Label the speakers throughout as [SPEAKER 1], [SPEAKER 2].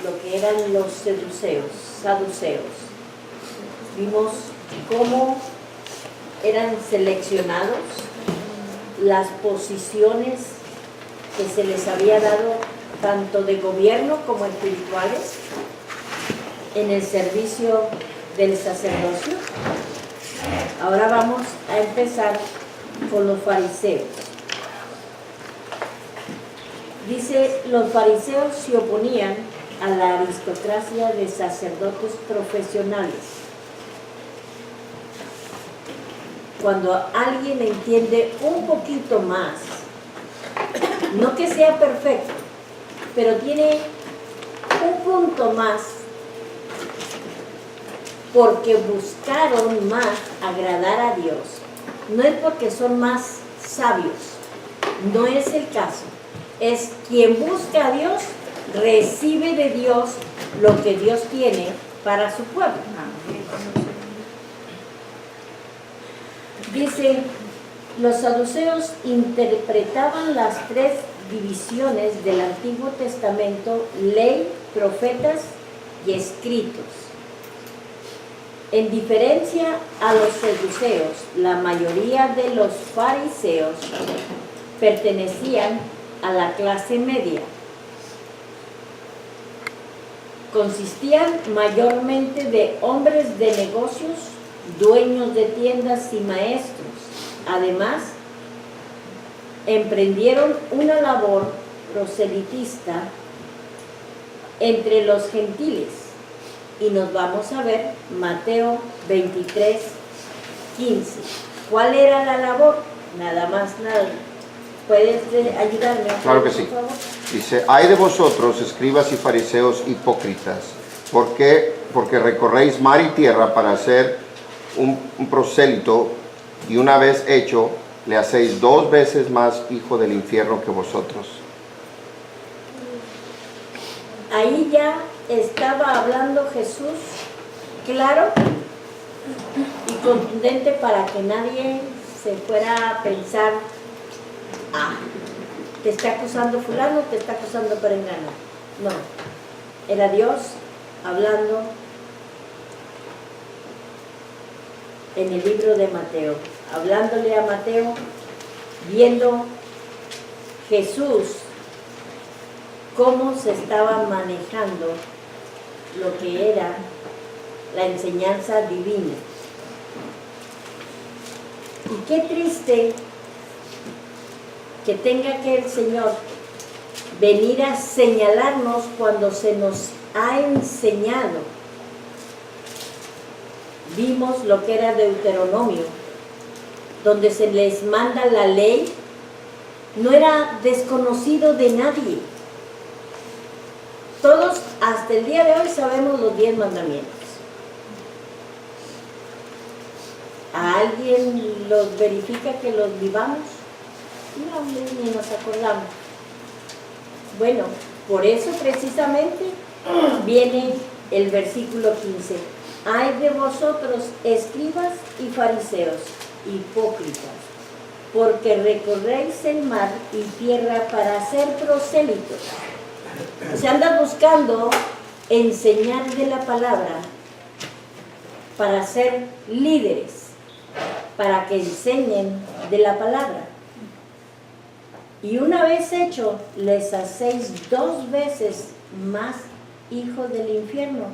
[SPEAKER 1] lo que eran los saduceos. Vimos cómo eran seleccionados las posiciones que se les había dado tanto de gobierno como espirituales en el servicio del sacerdocio. Ahora vamos a empezar con los fariseos. Dice, los fariseos se oponían a la aristocracia de sacerdotes profesionales. Cuando alguien entiende un poquito más, no que sea perfecto, pero tiene un punto más, porque buscaron más agradar a Dios, no es porque son más sabios, no es el caso, es quien busca a Dios, recibe de Dios lo que Dios tiene para su pueblo. Dice, los saduceos interpretaban las tres divisiones del Antiguo Testamento: ley, profetas y escritos. En diferencia a los saduceos, la mayoría de los fariseos pertenecían a la clase media. Consistían mayormente de hombres de negocios, dueños de tiendas y maestros. Además, emprendieron una labor proselitista entre los gentiles. Y nos vamos a ver Mateo 23, 15. ¿Cuál era la labor? Nada más, nada. ¿Puedes ayudarme?
[SPEAKER 2] Claro que sí.
[SPEAKER 1] Por favor?
[SPEAKER 2] Dice, hay de vosotros, escribas y fariseos hipócritas, porque recorréis mar y tierra para hacer un prosélito, y una vez hecho, le hacéis 2 veces más hijo del infierno que vosotros.
[SPEAKER 1] Ahí ya estaba hablando Jesús claro y contundente para que nadie se fuera a pensar, te está acusando fulano, te está acusando perengano. No, era Dios hablando en el libro de Mateo, hablándole a Mateo, viendo Jesús cómo se estaba manejando lo que era la enseñanza divina. Y qué triste que tenga que el Señor venir a señalarnos cuando se nos ha enseñado. Vimos lo que era Deuteronomio, donde se les manda la ley, no era desconocido de nadie. Todos hasta el día de hoy sabemos los 10 mandamientos. ¿A alguien los verifica que los vivamos? No, ni nos acordamos. Bueno, por eso precisamente viene el versículo 15. Ay de vosotros, escribas y fariseos, hipócritas, porque recorréis el mar y tierra para ser prosélitos. O sea, andan buscando enseñar de la palabra para ser líderes, para que enseñen de la palabra. Y una vez hecho, les hacéis 2 veces más hijos del infierno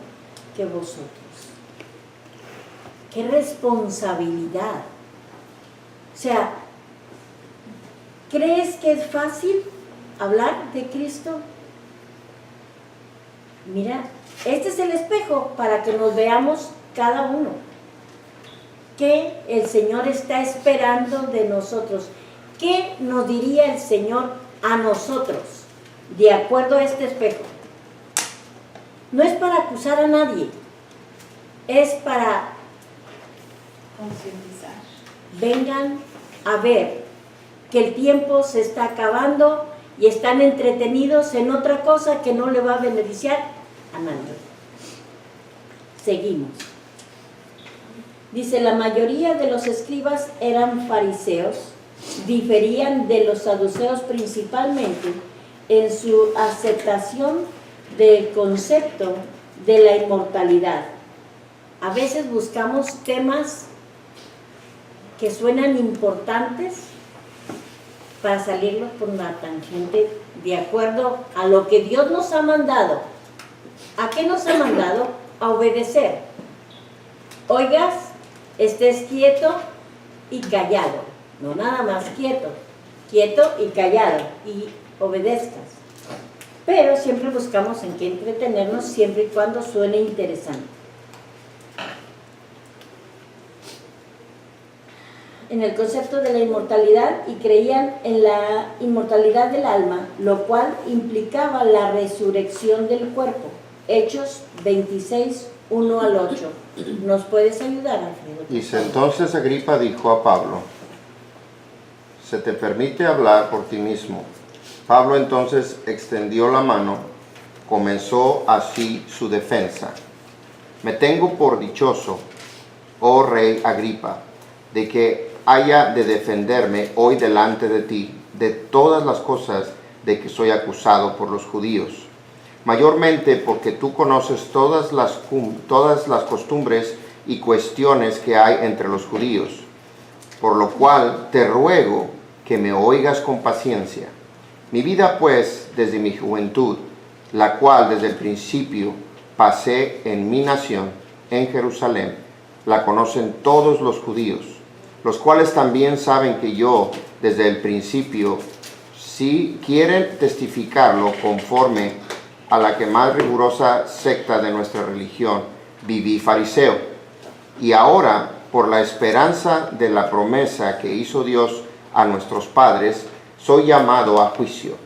[SPEAKER 1] que vosotros. ¡Qué responsabilidad! O sea, ¿crees que es fácil hablar de Cristo? Mira, este es el espejo para que nos veamos cada uno. ¿Qué el Señor está esperando de nosotros? ¿Qué nos diría el Señor a nosotros de acuerdo a este espejo? No es para acusar a nadie, es para
[SPEAKER 3] concientizar.
[SPEAKER 1] Vengan a ver que el tiempo se está acabando y están entretenidos en otra cosa que no le va a beneficiar a nadie. Seguimos. Dice, la mayoría de los escribas eran fariseos, diferían de los saduceos principalmente en su aceptación del concepto de la inmortalidad. A veces buscamos temas que suenan importantes para salirnos por una tangente de acuerdo a lo que Dios nos ha mandado. ¿A qué nos ha mandado? A obedecer. Oigas, estés quieto y callado. No nada más quieto, quieto y callado, y obedezcas. Pero siempre buscamos en qué entretenernos, siempre y cuando suene interesante. En el concepto de la inmortalidad, y creían en la inmortalidad del alma, lo cual implicaba la resurrección del cuerpo. Hechos 26, 1 al 8. ¿Nos puedes ayudar, Alfredo?
[SPEAKER 2] Dice, entonces Agripa dijo a Pablo, ¿se te permite hablar por ti mismo? Pablo entonces extendió la mano, comenzó así su defensa. Me tengo por dichoso, oh rey Agripa, de que haya de defenderme hoy delante de ti de todas las cosas de que soy acusado por los judíos, mayormente porque tú conoces todas las costumbres y cuestiones que hay entre los judíos, por lo cual te ruego que me oigas con paciencia. Mi vida pues desde mi juventud, la cual desde el principio pasé en mi nación, en Jerusalén, la conocen todos los judíos, los cuales también saben que yo desde el principio, si quieren testificarlo conforme a la que más rigurosa secta de nuestra religión, viví fariseo. Y ahora, por la esperanza de la promesa que hizo Dios a nuestros padres, soy llamado a juicio.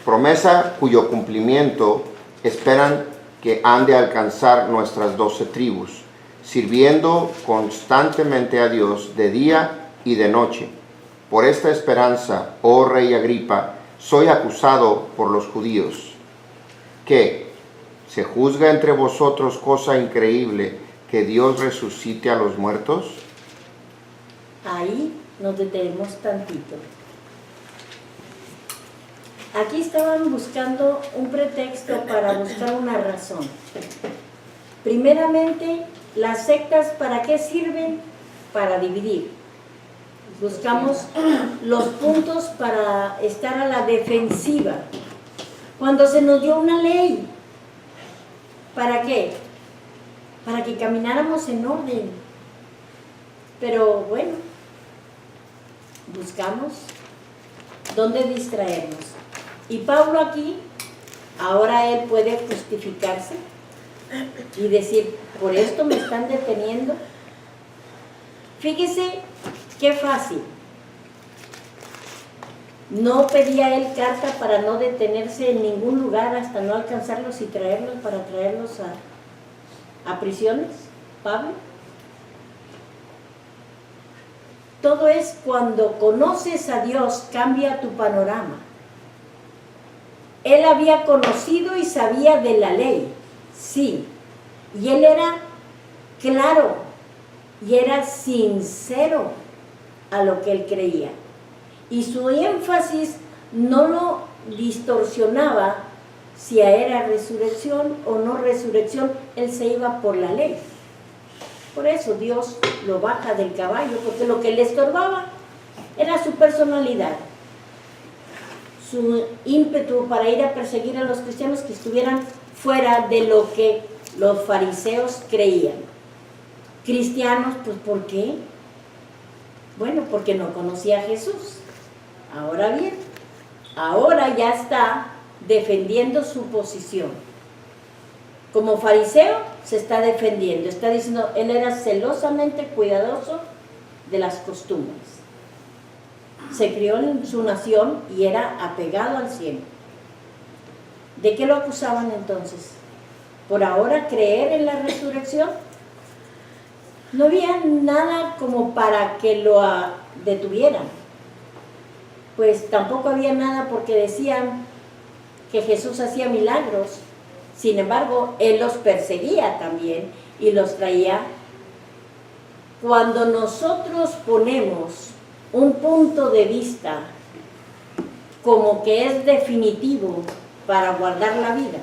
[SPEAKER 2] Promesa cuyo cumplimiento esperan que han de alcanzar nuestras 12 tribus, sirviendo constantemente a Dios de día y de noche. Por esta esperanza, oh rey Agripa, soy acusado por los judíos. ¿Qué? ¿Se juzga entre vosotros cosa increíble que Dios resucite a los muertos?
[SPEAKER 1] Ahí nos detenemos tantito. Aquí estaban buscando un pretexto para buscar una razón. Primeramente, las sectas, ¿para qué sirven? Para dividir. Buscamos los puntos para estar a la defensiva. Cuando se nos dio una ley, ¿para qué? Para que camináramos en orden. Pero bueno, buscamos dónde distraernos. Y Pablo aquí, ahora él puede justificarse y decir, por esto me están deteniendo. Fíjese qué fácil. No pedía él carta para no detenerse en ningún lugar hasta no alcanzarlos y traerlos para traerlos a prisiones, Pablo. Todo es cuando conoces a Dios, cambia tu panorama. Él había conocido y sabía de la ley, sí, y él era claro y era sincero a lo que él creía. Y su énfasis no lo distorsionaba si era resurrección o no resurrección, él se iba por la ley. Por eso Dios lo baja del caballo, porque lo que le estorbaba era su personalidad, su ímpetu para ir a perseguir a los cristianos que estuvieran fuera de lo que los fariseos creían. Cristianos, pues ¿por qué? Bueno, porque no conocía a Jesús. Ahora bien, ahora ya está defendiendo su posición. Como fariseo se está defendiendo, está diciendo, él era celosamente cuidadoso de las costumbres. Se crió en su nación y era apegado al cielo. ¿De qué lo acusaban entonces? ¿Por ahora creer en la resurrección? No había nada como para que lo detuvieran. Pues tampoco había nada porque decían que Jesús hacía milagros. Sin embargo, él los perseguía también y los traía. Cuando nosotros ponemos un punto de vista como que es definitivo para guardar la vida,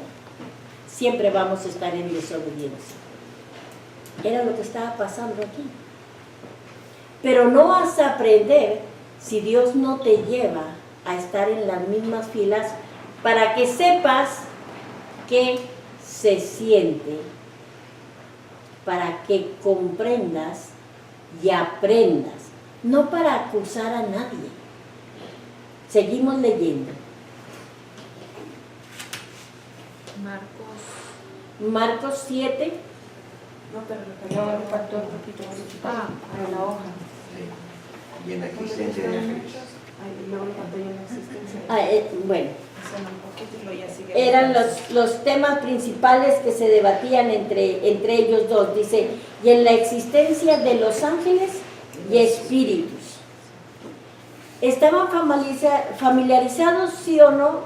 [SPEAKER 1] siempre vamos a estar en desobediencia. Era lo que estaba pasando aquí. Pero no vas a aprender si Dios no te lleva a estar en las mismas filas para que sepas qué se siente, para que comprendas y aprendas, no para acusar a nadie. Seguimos leyendo. Marcos 7.
[SPEAKER 3] No, pero le faltó un poquito. A la hoja.
[SPEAKER 2] Y en la existencia de Cristo.
[SPEAKER 3] Y luego le faltó ya la existencia.
[SPEAKER 1] Bueno,
[SPEAKER 3] Un poquito y ya sigue.
[SPEAKER 1] eran los temas principales que se debatían entre ellos dos. Dice, y en la existencia de los ángeles y espíritus. ¿Estaban familiarizados, sí o no,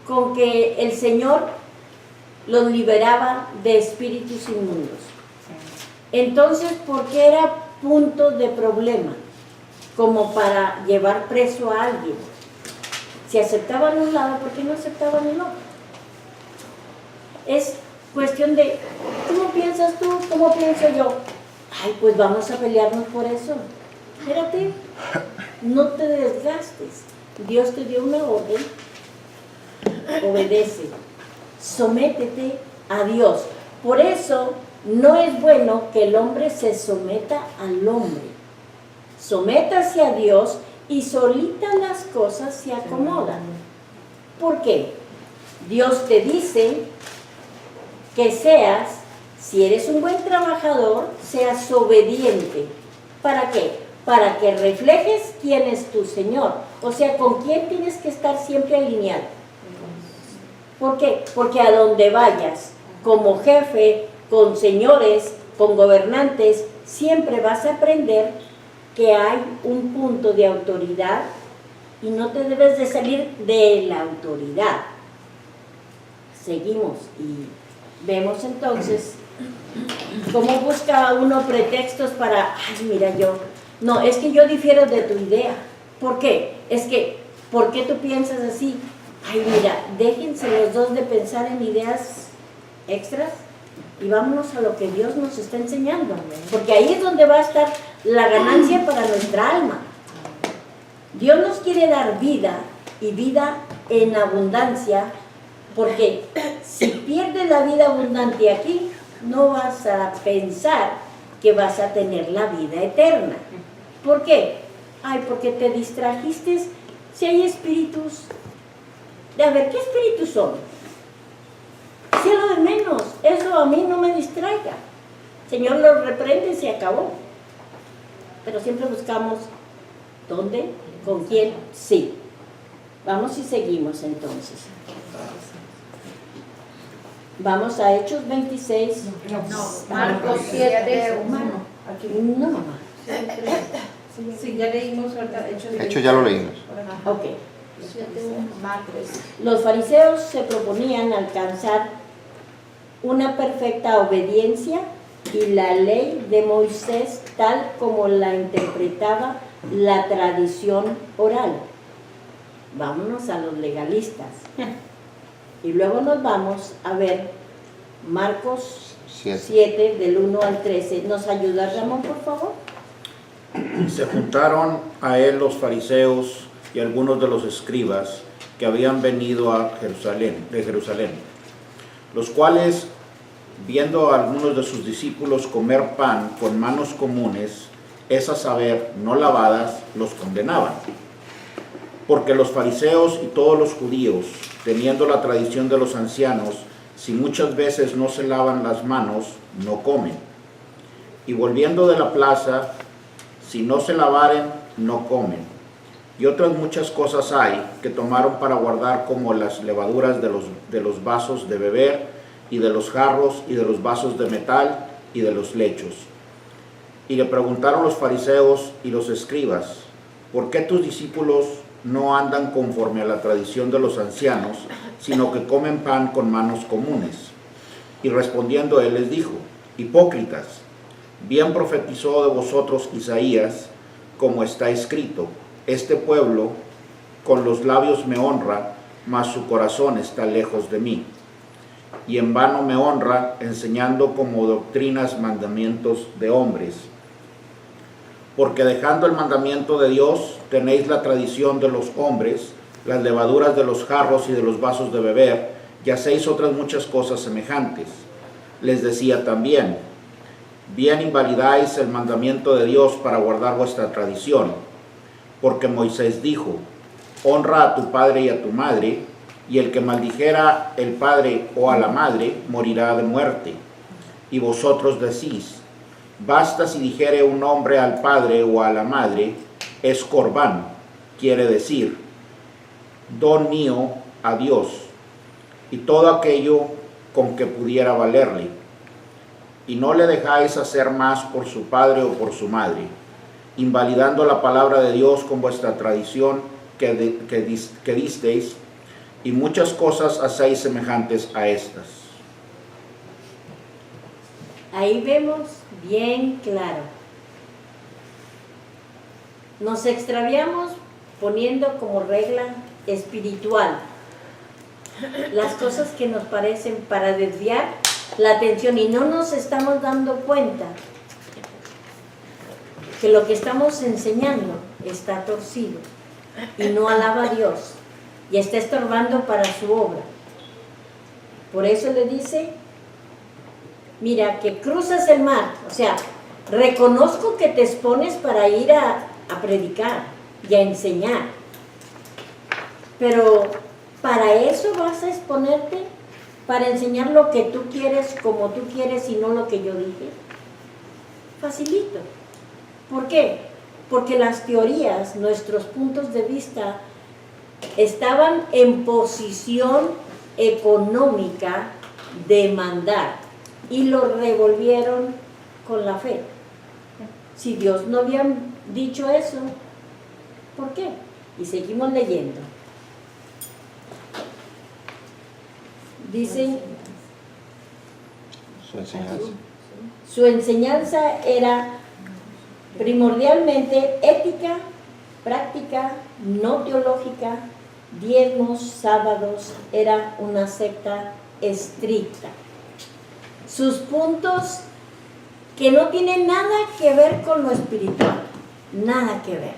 [SPEAKER 1] con que el Señor los liberaba de espíritus inmundos? Entonces, ¿por qué era punto de problema? Como para llevar preso a alguien. Si aceptaban un lado, ¿por qué no aceptaban el otro? Es cuestión de, ¿cómo piensas tú? ¿Cómo pienso yo? Ay, pues vamos a pelearnos por eso. Espérate, no te desgastes. Dios te dio una orden, obedece, sométete a Dios. Por eso no es bueno que el hombre se someta al hombre. Sométase a Dios y solita las cosas se acomodan. ¿Por qué? Dios te dice que seas, si eres un buen trabajador, seas obediente. ¿Para qué? Para que reflejes quién es tu Señor. O sea, con quién tienes que estar siempre alineado. ¿Por qué? Porque a donde vayas, como jefe, con señores, con gobernantes, siempre vas a aprender que hay un punto de autoridad y no te debes de salir de la autoridad. Seguimos y vemos entonces cómo busca uno pretextos para, ay, mira yo, no, es que yo difiero de tu idea. ¿Por qué? Es que, ¿por qué tú piensas así? Ay, mira, déjense los dos de pensar en ideas extras y vámonos a lo que Dios nos está enseñando, porque ahí es donde va a estar la ganancia para nuestra alma. Dios nos quiere dar vida y vida en abundancia, porque si pierdes la vida abundante aquí, no vas a pensar que vas a tener la vida eterna. ¿Por qué? Ay, porque te distrajiste. Si hay espíritus, a ver, ¿qué espíritus son? Si es lo de menos, eso a mí no me distraiga. Señor lo reprende y se acabó. Pero siempre buscamos ¿dónde? ¿Con quién? Sí. Vamos y seguimos entonces. Ahora a Hechos 26.
[SPEAKER 3] No,
[SPEAKER 1] Marcos 7. No, mamá.
[SPEAKER 3] Sí, ya leímos ahorita Hechos.
[SPEAKER 2] De hecho, ya lo leímos.
[SPEAKER 1] Ok.
[SPEAKER 3] Marcos.
[SPEAKER 1] Los fariseos se proponían alcanzar una perfecta obediencia y la ley de Moisés tal como la interpretaba la tradición oral. Vámonos a los legalistas. Y luego nos vamos a ver Marcos 7 del 1 al 13. ¿Nos ayuda, Ramón, por favor?
[SPEAKER 4] Se juntaron a él los fariseos y algunos de los escribas que habían venido de Jerusalén, los cuales, viendo a algunos de sus discípulos comer pan con manos comunes, es a saber, no lavadas, los condenaban. Porque los fariseos y todos los judíos, teniendo la tradición de los ancianos, si muchas veces no se lavan las manos, no comen. Y volviendo de la plaza, si no se lavaren, no comen. Y otras muchas cosas hay que tomaron para guardar, como las levaduras de los vasos de beber, y de los jarros, y de los vasos de metal, y de los lechos. Y le preguntaron los fariseos y los escribas, ¿por qué tus discípulos no andan conforme a la tradición de los ancianos, sino que comen pan con manos comunes? Y respondiendo él les dijo, hipócritas, bien profetizó de vosotros Isaías, como está escrito, este pueblo con los labios me honra, mas su corazón está lejos de mí. Y en vano me honra, enseñando como doctrinas mandamientos de hombres. Porque dejando el mandamiento de Dios, tenéis la tradición de los hombres, las levaduras de los jarros y de los vasos de beber, y hacéis otras muchas cosas semejantes. Les decía también: bien invalidáis el mandamiento de Dios para guardar vuestra tradición. Porque Moisés dijo: honra a tu padre y a tu madre, y el que maldijera el padre o a la madre morirá de muerte. Y vosotros decís: basta si dijere un hombre al padre o a la madre, es corbán, quiere decir, don mío a Dios, y todo aquello con que pudiera valerle. Y no le dejáis hacer más por su padre o por su madre, invalidando la palabra de Dios con vuestra tradición que disteis, y muchas cosas hacéis semejantes a estas.
[SPEAKER 1] Ahí vemos bien claro. Nos extraviamos poniendo como regla espiritual las cosas que nos parecen para desviar la atención, y no nos estamos dando cuenta que lo que estamos enseñando está torcido y no alaba a Dios y está estorbando para su obra. Por eso le dice: mira, que cruzas el mar, o sea, reconozco que te expones para ir a predicar y a enseñar, pero ¿para eso vas a exponerte? ¿Para enseñar lo que tú quieres, como tú quieres, y no lo que yo dije? Facilito. ¿Por qué? Porque las teorías, nuestros puntos de vista, estaban en posición económica de mandar, y lo revolvieron con la fe. Si Dios no había dicho eso, ¿por qué? Y seguimos leyendo. Dice, su enseñanza era primordialmente ética, práctica, no teológica, diezmos, sábados, era una secta estricta. Sus puntos que no tienen nada que ver con lo espiritual, nada que ver.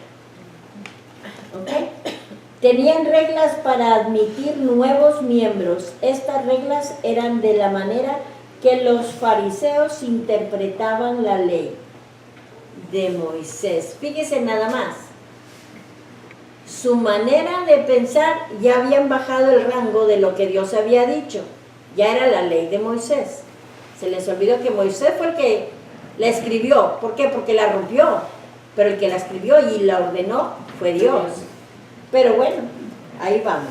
[SPEAKER 1] ¿Ok? Tenían reglas para admitir nuevos miembros. Estas reglas eran de la manera que los fariseos interpretaban la ley de Moisés. Fíjese nada más. Su manera de pensar ya habían bajado el rango de lo que Dios había dicho. Ya era la ley de Moisés. Se les olvidó que Moisés fue el que la escribió. ¿Por qué? Porque la rompió. Pero el que la escribió y la ordenó fue Dios. Pero bueno, ahí vamos.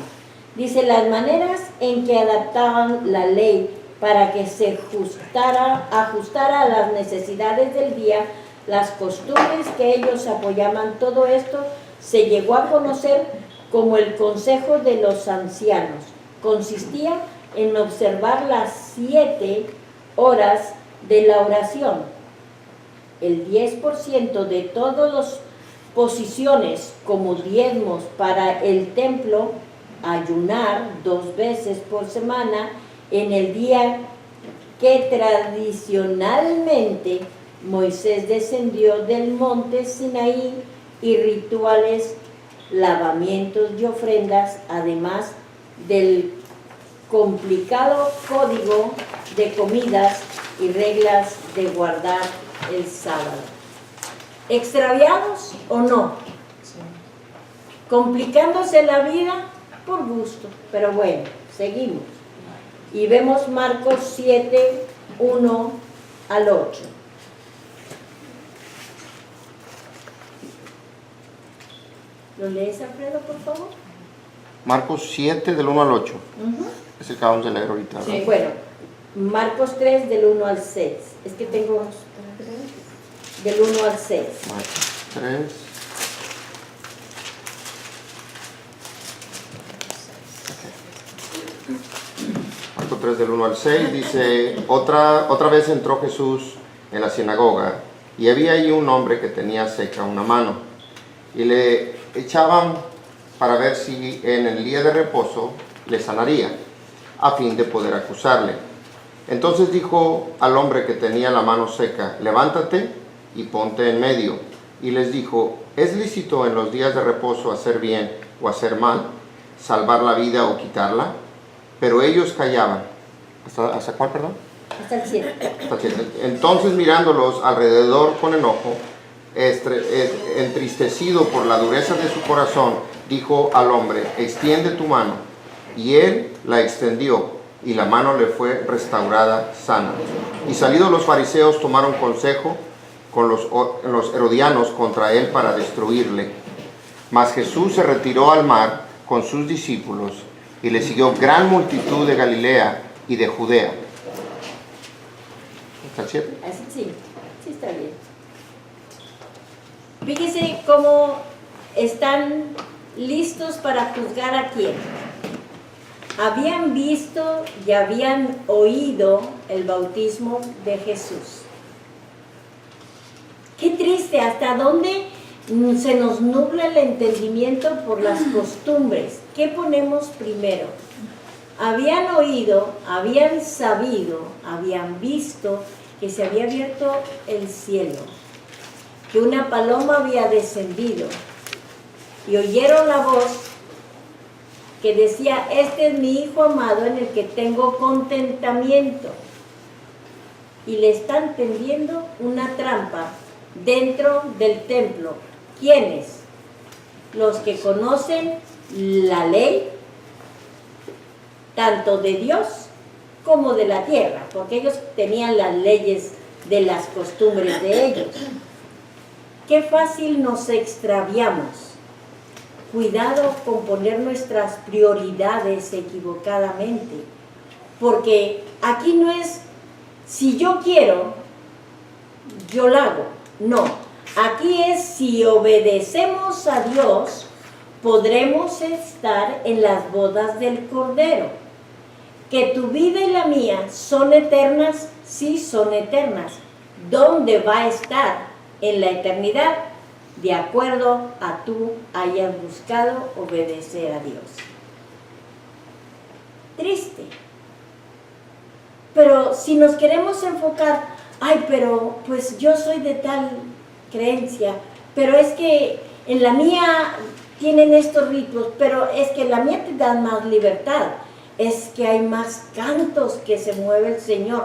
[SPEAKER 1] Dice, las maneras en que adaptaban la ley para que se ajustara a las necesidades del día, las costumbres que ellos apoyaban, todo esto se llegó a conocer como el consejo de los ancianos. Consistía en observar las 7 horas de la oración, el 10% de todas las posiciones como diezmos para el templo, ayunar 2 veces por semana en el día que tradicionalmente Moisés descendió del monte Sinaí, y rituales, lavamientos y ofrendas, además del complicado código de comidas y reglas de guardar el sábado. ¿Extraviados o no? Complicándose la vida por gusto, pero bueno, seguimos. Y vemos Marcos 7, 1 al 8. ¿Lo lees, Alfredo, por favor?
[SPEAKER 2] Marcos 7, del 1 al 8. Es el que acabamos de leer ahorita, ¿verdad?
[SPEAKER 1] Sí. Bueno, Marcos 3, del 1 al 6. Es que tengo del 1 al 6.
[SPEAKER 2] Marcos 3. Marcos 3, del 1 al 6, dice, otra vez entró Jesús en la sinagoga, y había allí un hombre que tenía seca una mano, y le echaban para ver si en el día de reposo le sanaría, a fin de poder acusarle. Entonces dijo al hombre que tenía la mano seca: levántate y ponte en medio. Y les dijo: ¿es lícito en los días de reposo hacer bien o hacer mal, salvar la vida o quitarla? Pero ellos callaban. ¿Hasta cuál, perdón?
[SPEAKER 1] Hasta el 7.
[SPEAKER 2] Hasta el 7. Entonces, mirándolos alrededor con enojo, entristecido por la dureza de su corazón, dijo al hombre: extiende tu mano. Y él la extendió, y la mano le fue restaurada sana. Y salidos los fariseos tomaron consejo con los herodianos contra él para destruirle. Mas Jesús se retiró al mar con sus discípulos, y le siguió gran multitud de Galilea y de Judea. ¿Está el 7?
[SPEAKER 1] Sí, sí está bien. Fíjese cómo están listos para juzgar a quién. Habían visto y habían oído el bautismo de Jesús. Qué triste, hasta dónde se nos nubla el entendimiento por las costumbres. ¿Qué ponemos primero? Habían oído, habían sabido, habían visto que se había abierto el cielo, que una paloma había descendido, y oyeron la voz que decía: este es mi Hijo amado en el que tengo contentamiento. Y le están tendiendo una trampa dentro del templo. ¿Quiénes? Los que conocen la ley, tanto de Dios como de la tierra, porque ellos tenían las leyes de las costumbres de ellos. Qué fácil nos extraviamos. Cuidado con poner nuestras prioridades equivocadamente, porque aquí no es si yo quiero, yo lo hago. No, aquí es si obedecemos a Dios, podremos estar en las bodas del Cordero. Que tu vida y la mía son eternas, sí son eternas. ¿Dónde va a estar en la eternidad? De acuerdo a tú hayas buscado obedecer a Dios. Triste. Pero si nos queremos enfocar, ay, pero pues yo soy de tal creencia, pero es que en la mía tienen estos ritos, pero es que en la mía te dan más libertad, es que hay más cantos que se mueve el Señor.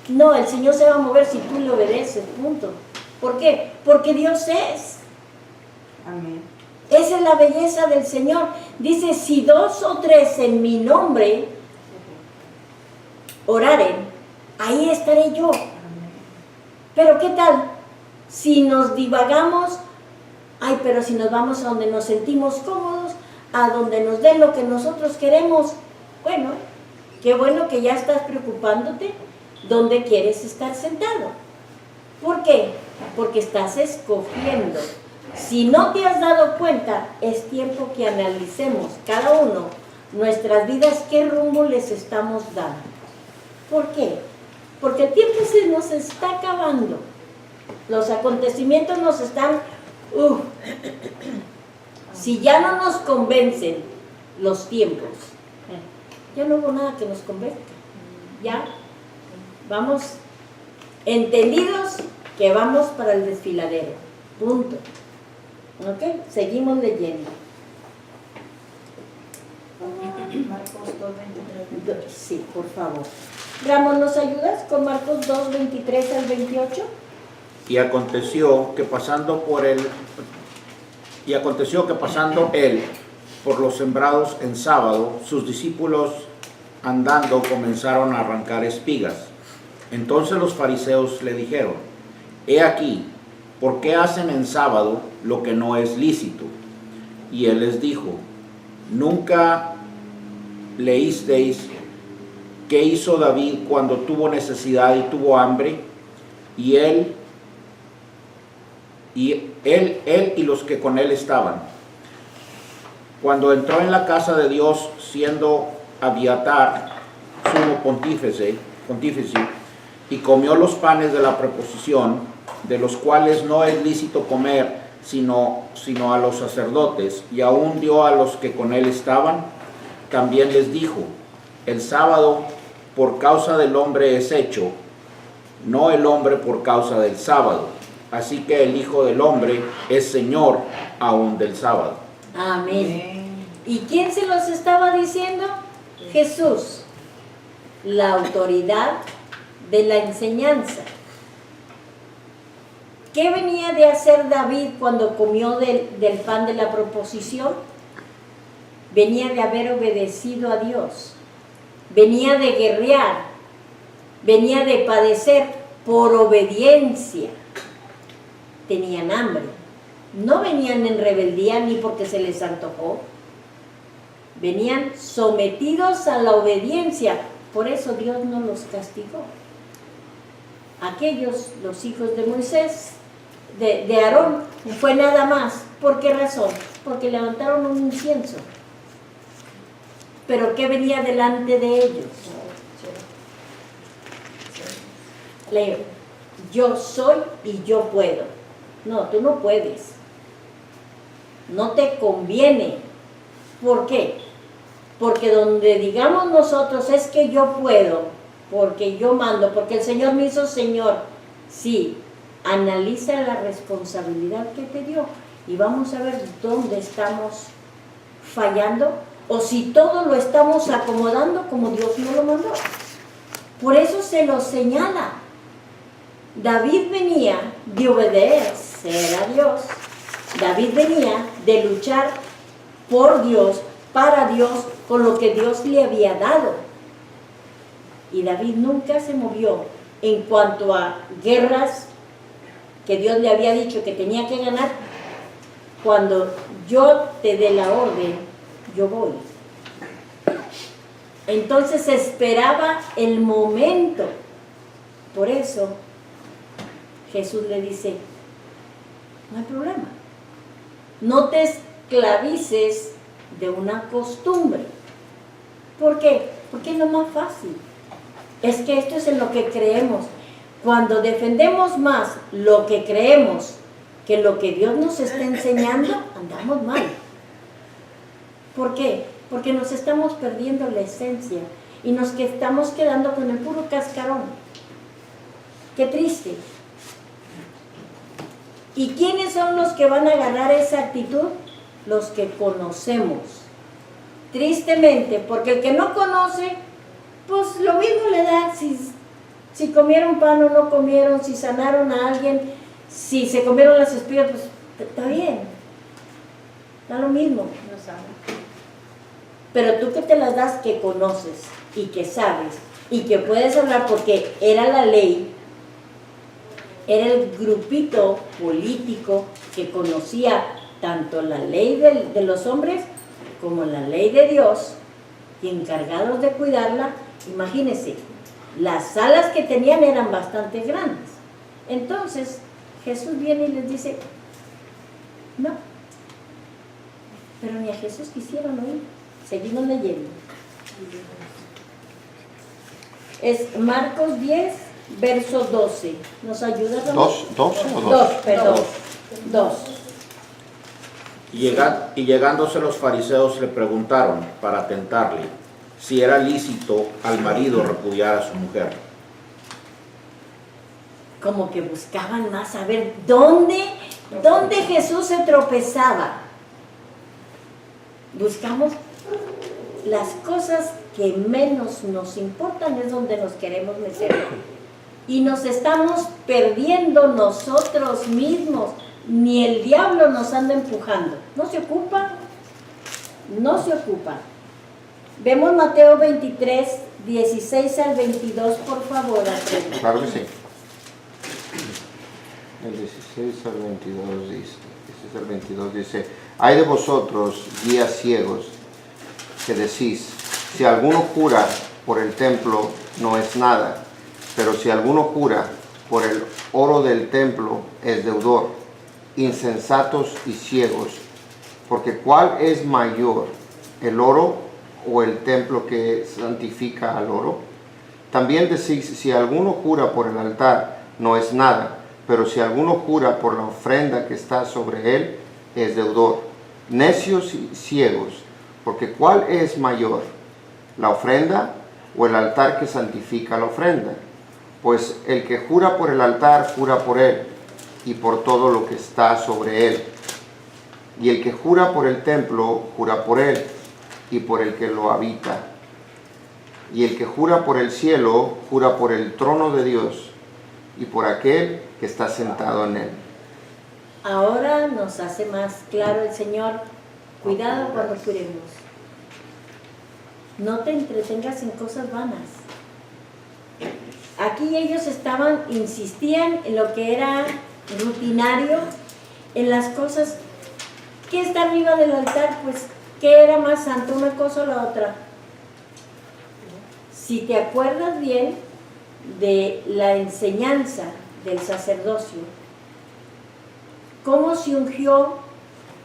[SPEAKER 1] No, el Señor se va a mover si tú le obedeces, punto. ¿Por qué? Porque Dios es.
[SPEAKER 3] Amén.
[SPEAKER 1] Esa es la belleza del Señor. Dice: si 2 o 3 en mi nombre oraren, ahí estaré yo. Pero ¿qué tal si nos divagamos? Ay, pero si nos vamos a donde nos sentimos cómodos, a donde nos den lo que nosotros queremos. Bueno, qué bueno que ya estás preocupándote dónde quieres estar sentado. ¿Por qué? Porque estás escogiendo. Si no te has dado cuenta, es tiempo que analicemos cada uno nuestras vidas, qué rumbo les estamos dando. ¿Por qué? Porque el tiempo se nos está acabando. Los acontecimientos nos están... Si ya no nos convencen los tiempos, ya no hubo nada que nos convenzca. Ya vamos entendidos que vamos para el desfiladero. Punto. ¿Ok? Seguimos leyendo.
[SPEAKER 3] Marcos 2:23.
[SPEAKER 1] Sí, por favor. Ramos, ¿nos ayudas con Marcos 2, 23 al 28?
[SPEAKER 4] Y aconteció que pasando él por los sembrados en sábado, sus discípulos andando comenzaron a arrancar espigas. Entonces los fariseos le dijeron: he aquí, ¿por qué hacen en sábado lo que no es lícito? Y él les dijo: ¿nunca leísteis qué hizo David cuando tuvo necesidad y tuvo hambre? Y él y los que con él estaban, cuando entró en la casa de Dios, siendo Abiatar sumo pontífice, y comió los panes de la proposición, de los cuales no es lícito comer sino a los sacerdotes, y aún dio a los que con él estaban. También les dijo: el sábado por causa del hombre es hecho, no el hombre por causa del sábado. Así que el Hijo del Hombre es Señor aún del sábado.
[SPEAKER 1] Amén. ¿Y quién se los estaba diciendo? Jesús, la autoridad de la enseñanza. ¿Qué venía de hacer David cuando comió del pan de la proposición? Venía de haber obedecido a Dios, venía de guerrear, venía de padecer por obediencia. Tenían hambre, no venían en rebeldía ni porque se les antojó, venían sometidos a la obediencia, por eso Dios no los castigó. Aquellos, los hijos de Moisés, de Aarón, fue nada más. ¿Por qué razón? Porque levantaron un incienso. Pero ¿qué venía delante de ellos? Leo, yo soy y yo puedo. No, tú no puedes. No te conviene. ¿Por qué? Porque donde digamos nosotros es que yo puedo, porque yo mando, porque el Señor me hizo Señor. Sí, analiza la responsabilidad que te dio y vamos a ver dónde estamos fallando o si todo lo estamos acomodando como Dios nos lo mandó. Por eso se lo señala. David venía de obedecer a Dios. David venía de luchar por Dios, para Dios, con lo que Dios le había dado. Y David nunca se movió en cuanto a guerras que Dios le había dicho que tenía que ganar. Cuando yo te dé la orden, yo voy. Entonces esperaba el momento. Por eso Jesús le dice: no hay problema, no te esclavices de una costumbre. ¿Por qué? Porque es lo más fácil. Es que esto es en lo que creemos. Cuando defendemos más lo que creemos que lo que Dios nos está enseñando, andamos mal. ¿Por qué? Porque nos estamos perdiendo la esencia y nos estamos quedando con el puro cascarón. Qué triste. ¿Y quiénes son los que van a agarrar esa actitud? Los que conocemos. Tristemente, porque el que no conoce, pues lo mismo le da si comieron pan o no comieron, si sanaron a alguien, si se comieron las espigas, pues está bien, da lo mismo.
[SPEAKER 3] No sabe.
[SPEAKER 1] Pero tú que te las das, que conoces y que sabes y que puedes hablar, porque era la ley, era el grupito político que conocía tanto la ley de los hombres como la ley de Dios, y encargados de cuidarla. Imagínense, las salas que tenían eran bastante grandes. Entonces Jesús viene y les dice: no, pero ni a Jesús quisieron oír. Seguimos leyendo. Es Marcos 10, verso 12. ¿Nos ayuda, Ramón?
[SPEAKER 2] ¿Dos o dos?
[SPEAKER 1] Dos, perdón. Dos.
[SPEAKER 4] Y llegándose los fariseos le preguntaron para tentarle si era lícito al marido repudiar a su mujer.
[SPEAKER 1] Como que buscaban más saber dónde Jesús se tropezaba. Buscamos las cosas que menos nos importan, es donde nos queremos meter. Y nos estamos perdiendo nosotros mismos. Ni el diablo nos anda empujando. No se ocupa. No se ocupa. Vemos Mateo 23, 16 al 22, por favor, Alfredo.
[SPEAKER 2] Claro que sí. El 16 al 22 dice, 16 al 22 dice: hay de vosotros, guías ciegos, que decís, si alguno jura por el templo, no es nada, pero si alguno jura por el oro del templo, es deudor. Insensatos y ciegos, porque ¿cuál es mayor, el oro o el templo que santifica al oro? También decís, si alguno jura por el altar, no es nada, pero si alguno jura por la ofrenda que está sobre él, es deudor. Necios y ciegos, porque ¿cuál es mayor, la ofrenda o el altar que santifica la ofrenda? Pues el que jura por el altar, jura por él y por todo lo que está sobre él. Y el que jura por el templo, jura por él y por el que lo habita. Y el que jura por el cielo, jura por el trono de Dios y por aquel que está sentado en él.
[SPEAKER 1] Ahora nos hace más claro el Señor, cuidado cuando juremos. No te entretengas en cosas vanas. Aquí ellos insistían en lo que era rutinario, en las cosas. ¿Qué está arriba del altar? Pues, ¿qué era más santo, una cosa o la otra? Si te acuerdas bien de la enseñanza del sacerdocio, cómo se ungió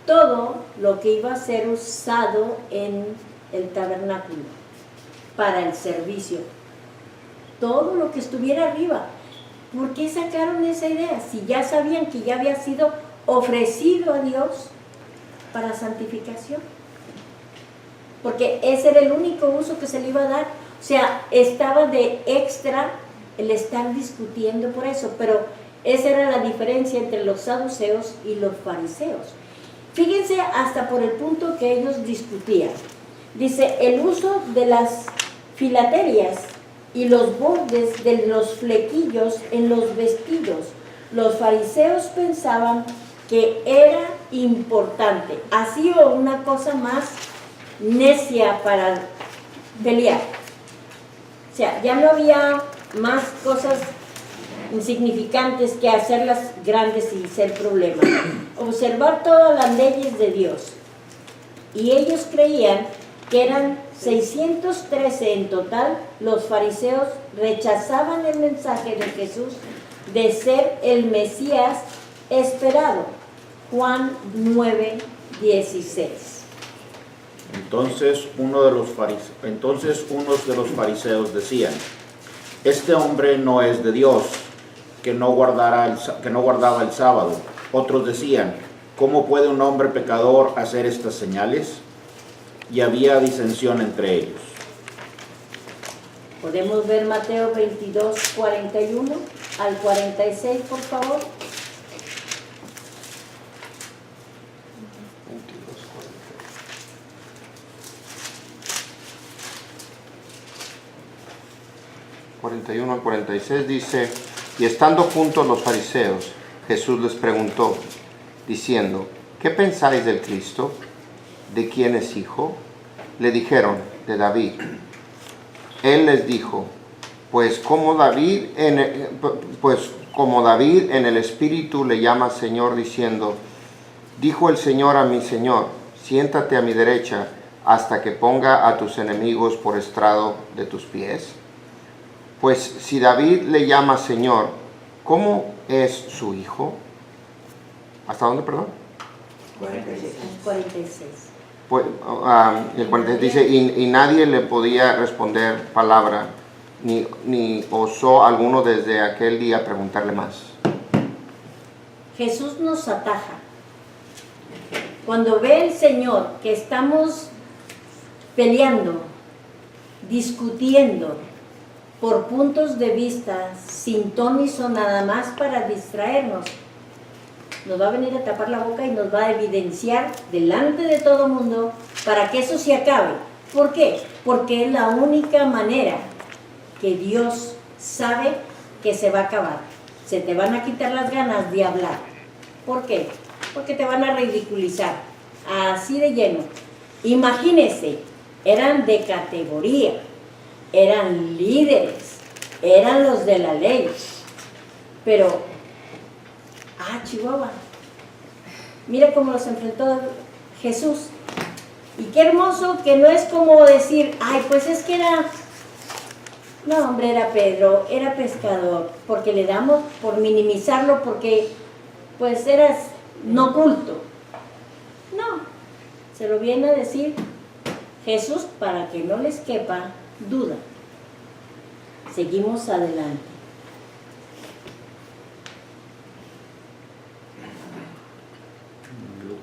[SPEAKER 1] todo lo que iba a ser usado en el tabernáculo para el servicio, todo lo que estuviera arriba. ¿Por qué sacaron esa idea? Si ya sabían que ya había sido ofrecido a Dios para santificación, porque ese era el único uso que se le iba a dar. O sea, estaba de extra el estar discutiendo por eso, pero esa era la diferencia entre los saduceos y los fariseos. Fíjense hasta por el punto que ellos discutían. Dice, el uso de las filaterias y los bordes de los flequillos en los vestidos. Los fariseos pensaban que era importante, así o una cosa más necia para pelear. O sea, ya no había más cosas insignificantes que hacerlas grandes y ser problema. Observar todas las leyes de Dios. Y ellos creían que eran 613 en total. Los fariseos rechazaban el mensaje de Jesús de ser el Mesías esperado. Juan 9:16.
[SPEAKER 4] Entonces unos de los fariseos decían: este hombre no es de Dios, que no guardaba el sábado. Otros decían: ¿cómo puede un hombre pecador hacer estas señales? Y había disensión entre ellos.
[SPEAKER 1] Podemos ver Mateo 22:41 al 46, por favor.
[SPEAKER 2] 41 al 46 dice: y estando juntos los fariseos, Jesús les preguntó, diciendo: ¿qué pensáis del Cristo? ¿De quién es hijo? Le dijeron: de David. Él les dijo: pues como David en el Espíritu le llama Señor, diciendo: dijo el Señor a mi Señor, siéntate a mi derecha, hasta que ponga a tus enemigos por estrado de tus pies. Pues si David le llama Señor, ¿cómo es su hijo? ¿Hasta dónde, perdón?
[SPEAKER 1] 46.
[SPEAKER 2] Pues, el 46 dice, y nadie le podía responder palabra, ni osó alguno desde aquel día preguntarle más.
[SPEAKER 1] Jesús nos ataja. Cuando ve el Señor que estamos peleando, discutiendo por puntos de vista sin ton ni son, nada más para distraernos, nos va a venir a tapar la boca y nos va a evidenciar delante de todo el mundo para que eso se acabe. ¿Por qué? Porque es la única manera que Dios sabe que se va a acabar. Se te van a quitar las ganas de hablar. ¿Por qué? Porque te van a ridiculizar, así de lleno. Imagínense, eran de categoría, eran líderes, eran los de la ley, pero, Chihuahua, mira cómo los enfrentó Jesús. Y qué hermoso que no es como decir, pues es que era, no hombre, era Pedro, era pescador, porque le damos por minimizarlo, porque pues eras no culto. No, se lo viene a decir Jesús para que no les quepa duda. Seguimos adelante.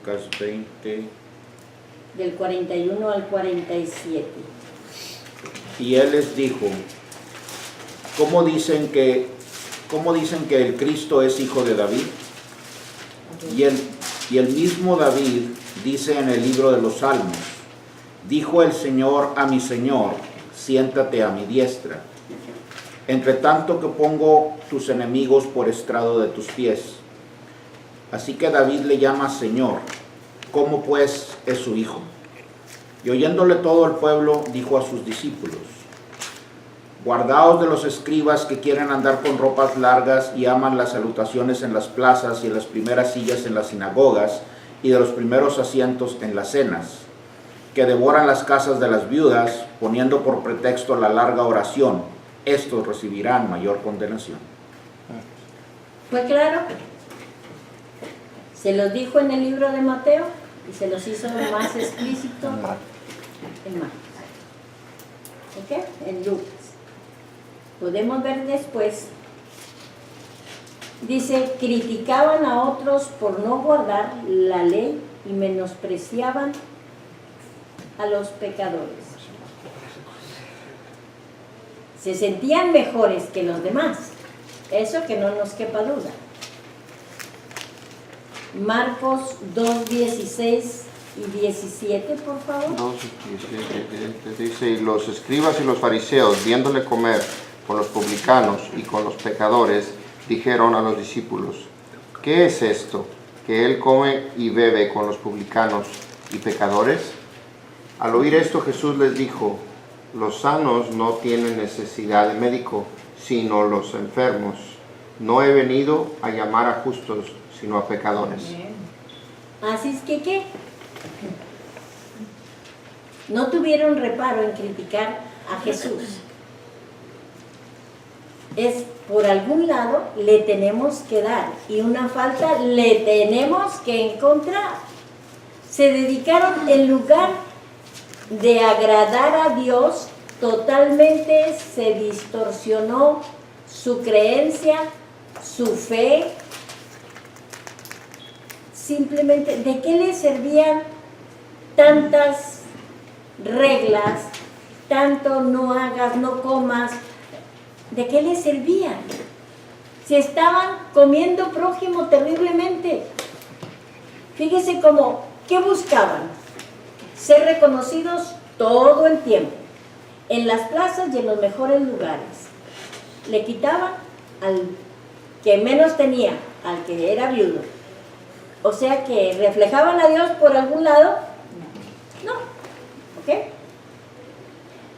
[SPEAKER 4] Lucas 20.
[SPEAKER 1] del 41 al 47.
[SPEAKER 4] Y él les dijo, ¿cómo dicen que el Cristo es hijo de David? Y el mismo David dice en el libro de los Salmos, dijo el Señor a mi Señor, siéntate a mi diestra, entre tanto que pongo tus enemigos por estrado de tus pies. Así que David le llama Señor, ¿cómo pues es su hijo? Y oyéndole todo el pueblo, dijo a sus discípulos, guardaos de los escribas que quieren andar con ropas largas y aman las salutaciones en las plazas y en las primeras sillas en las sinagogas y de los primeros asientos en las cenas, que devoran las casas de las viudas, poniendo por pretexto la larga oración. Estos recibirán mayor condenación.
[SPEAKER 1] ¿Fue claro? Se los dijo en el libro de Mateo y se los hizo más explícito en Marcos. ¿Ok? En Lucas. Podemos ver después. Dice, criticaban a otros por no guardar la ley y menospreciaban a los pecadores. Se sentían mejores que los demás. Eso que no nos quepa duda. Marcos 2:16 y 17, por favor.
[SPEAKER 2] 2:17 dice, y los escribas y los fariseos, viéndole comer con los publicanos y con los pecadores, dijeron a los discípulos, ¿qué es esto, que él come y bebe con los publicanos y pecadores? Al oír esto Jesús les dijo, los sanos no tienen necesidad de médico, sino los enfermos. No he venido a llamar a justos, sino a pecadores.
[SPEAKER 1] Así es que, ¿qué? No tuvieron reparo en criticar a Jesús. Es por algún lado le tenemos que dar y una falta le tenemos que encontrar. Se dedicaron en lugar de agradar a Dios, totalmente se distorsionó su creencia, su fe. Simplemente, ¿de qué les servían tantas reglas, tanto no hagas, no comas? ¿De qué les servían? Si estaban comiendo prójimo terriblemente. Fíjese cómo, ¿qué buscaban? Ser reconocidos todo el tiempo, en las plazas y en los mejores lugares. Le quitaban al que menos tenía, al que era viudo. O sea que reflejaban a Dios por algún lado. No. ¿Ok?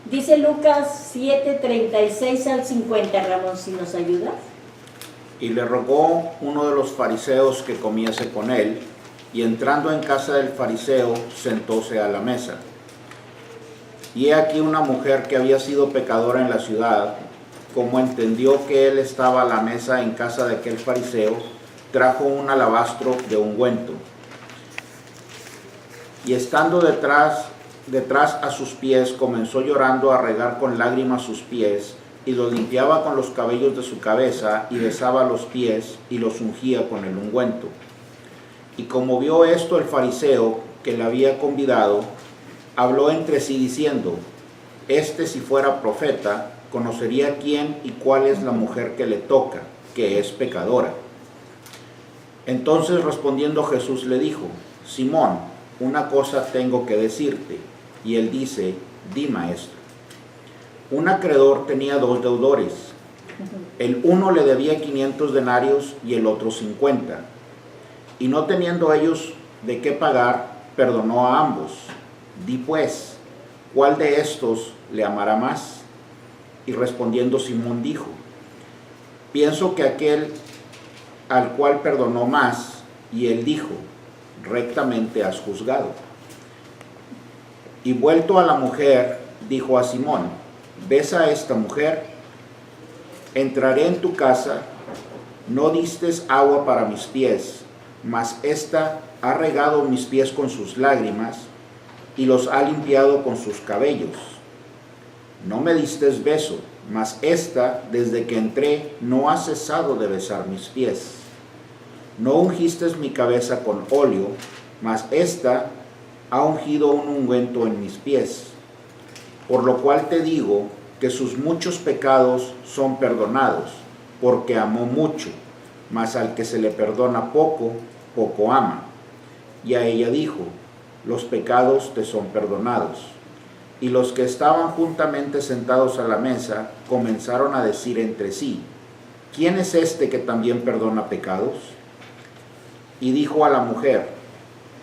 [SPEAKER 1] Dice Lucas 7:36 al 50, Ramón, si nos ayudas.
[SPEAKER 4] Y le rogó uno de los fariseos que comiese con él, y entrando en casa del fariseo, sentóse a la mesa. Y he aquí una mujer que había sido pecadora en la ciudad, como entendió que él estaba a la mesa en casa de aquel fariseo, trajo un alabastro de ungüento. Y estando detrás a sus pies, comenzó llorando a regar con lágrimas sus pies, y los limpiaba con los cabellos de su cabeza, y besaba los pies, y los ungía con el ungüento. Y como vio esto el fariseo que le había convidado, habló entre sí diciendo, este si fuera profeta, conocería quién y cuál es la mujer que le toca, que es pecadora. Entonces respondiendo Jesús le dijo, Simón, una cosa tengo que decirte. Y él dice, di, maestro. Un acreedor tenía 2 deudores. El uno le debía 500 denarios y el otro 50. Y no teniendo ellos de qué pagar, perdonó a ambos. Di pues, ¿cuál de estos le amará más? Y respondiendo Simón dijo, pienso que aquel al cual perdonó más. Y él dijo, rectamente has juzgado. Y vuelto a la mujer, dijo a Simón, ¿ves a esta mujer? Entraré en tu casa, no distes agua para mis pies, mas ésta ha regado mis pies con sus lágrimas y los ha limpiado con sus cabellos. No me distes beso, mas ésta, desde que entré, no ha cesado de besar mis pies. No ungiste mi cabeza con óleo, mas ésta ha ungido un ungüento en mis pies. Por lo cual te digo que sus muchos pecados son perdonados, porque amó mucho, mas al que se le perdona poco, poco ama. Y a ella dijo, los pecados te son perdonados. Y los que estaban juntamente sentados a la mesa comenzaron a decir entre sí, ¿quién es este que también perdona pecados? Y dijo a la mujer,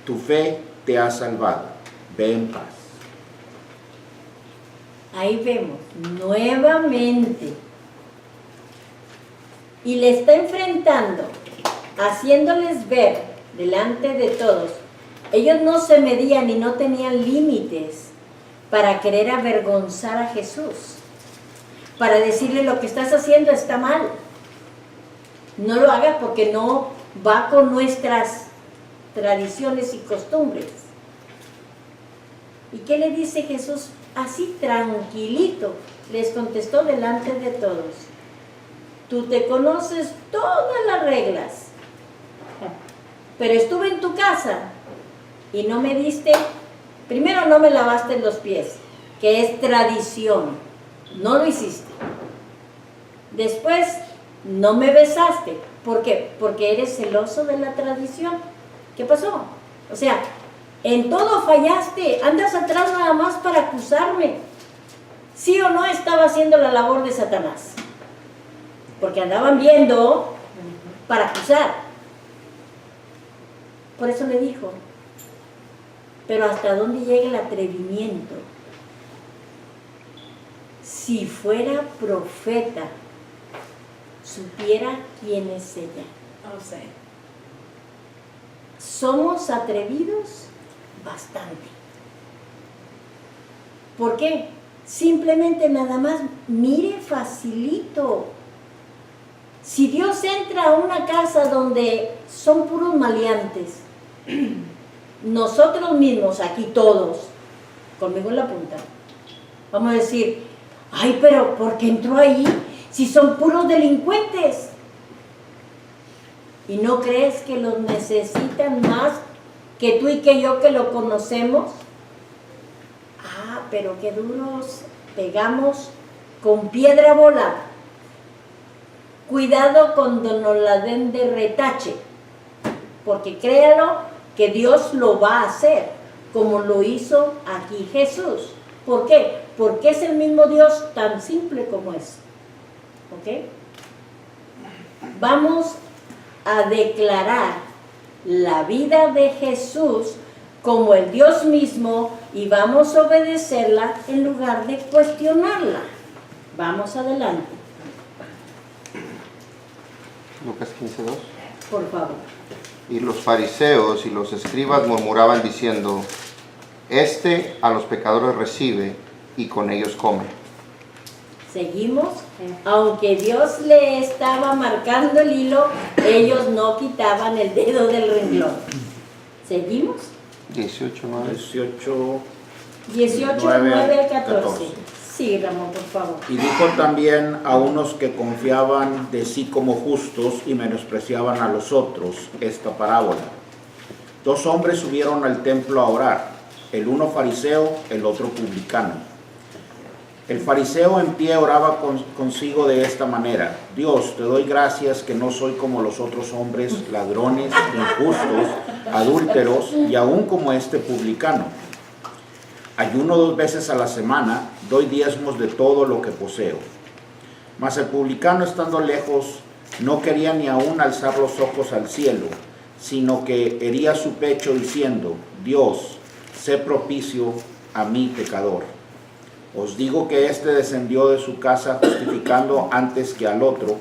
[SPEAKER 4] tu fe te ha salvado, ve en paz.
[SPEAKER 1] Ahí vemos nuevamente. Y le está enfrentando, haciéndoles ver delante de todos. Ellos no se medían y no tenían límites para querer avergonzar a Jesús, para decirle lo que estás haciendo está mal. No lo hagas porque no va con nuestras tradiciones y costumbres. ¿Y qué le dice Jesús? Así tranquilito les contestó delante de todos. Tú te conoces todas las reglas, pero estuve en tu casa y no me diste, primero no me lavaste los pies, que es tradición, no lo hiciste. Después no me besaste, ¿por qué? Porque eres celoso de la tradición. ¿Qué pasó? O sea, en todo fallaste, andas atrás nada más para acusarme. ¿Sí o no estaba haciendo la labor de Satanás? Porque andaban viendo para acusar. Por eso le dijo, pero ¿hasta dónde llega el atrevimiento? Si fuera profeta, supiera quién es ella.
[SPEAKER 3] No sé.
[SPEAKER 1] Somos atrevidos bastante. ¿Por qué? Simplemente nada más mire facilito. Si Dios entra a una casa donde son puros maleantes, nosotros mismos, aquí todos, conmigo en la punta, vamos a decir, ay, pero ¿por qué entró ahí si son puros delincuentes? ¿Y no crees que los necesitan más que tú y que yo que lo conocemos? Ah, pero qué duros pegamos con piedra bola. Cuidado cuando nos la den de retache, porque créalo que Dios lo va a hacer, como lo hizo aquí Jesús. ¿Por qué? Porque es el mismo Dios tan simple como es. ¿Ok? Vamos a declarar la vida de Jesús como el Dios mismo y vamos a obedecerla en lugar de cuestionarla. Vamos adelante.
[SPEAKER 2] Lucas 15:2.
[SPEAKER 1] Por favor.
[SPEAKER 2] Y los fariseos y los escribas murmuraban diciendo, este a los pecadores recibe y con ellos come.
[SPEAKER 1] Seguimos. Aunque Dios le estaba marcando el hilo, ellos no quitaban el dedo del renglón. ¿Seguimos?
[SPEAKER 2] 18:9.
[SPEAKER 1] 18, 9 al 14. Sí, Ramón, por favor.
[SPEAKER 4] Y dijo también a unos que confiaban de sí como justos y menospreciaban a los otros esta parábola. Dos hombres subieron al templo a orar, el uno fariseo, el otro publicano. El fariseo en pie oraba consigo de esta manera: Dios, te doy gracias que no soy como los otros hombres, ladrones, injustos, adúlteros y aún como este publicano. Ayuno 2 veces a la semana, doy diezmos de todo lo que poseo. Mas el publicano, estando lejos, no quería ni aún alzar los ojos al cielo, sino que hería su pecho diciendo: Dios, sé propicio a mí pecador. Os digo que éste descendió de su casa justificando antes que al otro,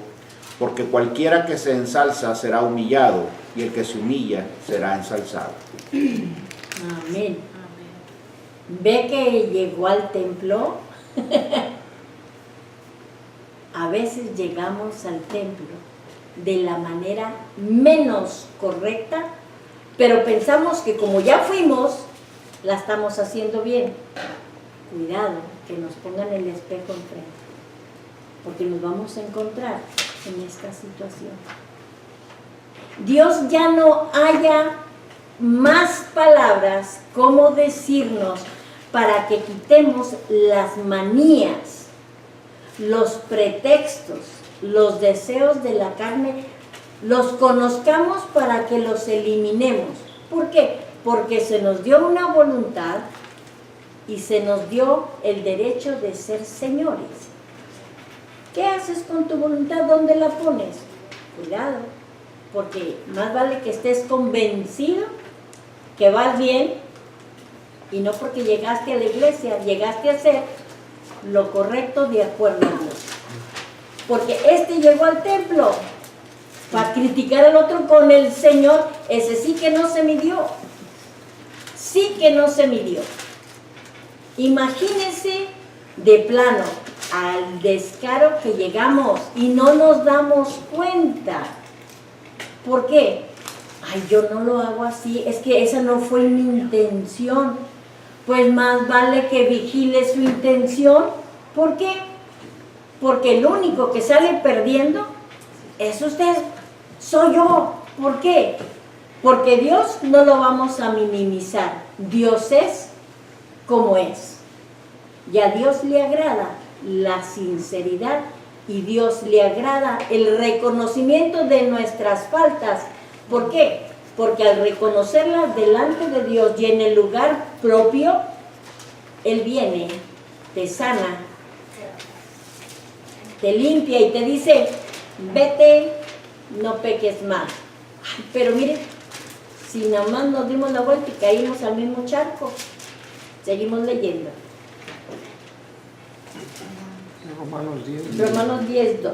[SPEAKER 4] porque cualquiera que se ensalza será humillado, y el que se humilla será ensalzado.
[SPEAKER 1] Amén. ¿Ve que llegó al templo? A veces llegamos al templo de la manera menos correcta, pero pensamos que como ya fuimos, la estamos haciendo bien. Cuidado, que nos pongan el espejo enfrente, porque nos vamos a encontrar en esta situación. Dios ya no halla más palabras, cómo decirnos para que quitemos las manías, los pretextos, los deseos de la carne, los conozcamos para que los eliminemos. ¿Por qué? Porque se nos dio una voluntad y se nos dio el derecho de ser señores. ¿Qué haces con tu voluntad? ¿Dónde la pones? Cuidado, porque más vale que estés convencido que vas bien y no porque llegaste a la iglesia, llegaste a hacer lo correcto de acuerdo a Dios. Porque este llegó al templo para criticar al otro con el Señor, ese sí que no se midió. Sí que no se midió. Imagínense de plano al descaro que llegamos y no nos damos cuenta. ¿Por qué? Ay, yo no lo hago así, es que esa no fue mi intención. Pues más vale que vigile su intención. ¿Por qué? Porque el único que sale perdiendo es usted, soy yo. ¿Por qué? Porque Dios no lo vamos a minimizar. Dios es como es. Y a Dios le agrada la sinceridad y Dios le agrada el reconocimiento de nuestras faltas. ¿Por qué? Porque al reconocerlas delante de Dios y en el lugar propio, Él viene, te sana, te limpia y te dice, vete, no peques más. Ay, pero mire, si nada más nos dimos la vuelta y caímos al mismo charco, seguimos leyendo.
[SPEAKER 2] Romanos 10.
[SPEAKER 1] Romanos 10, 2.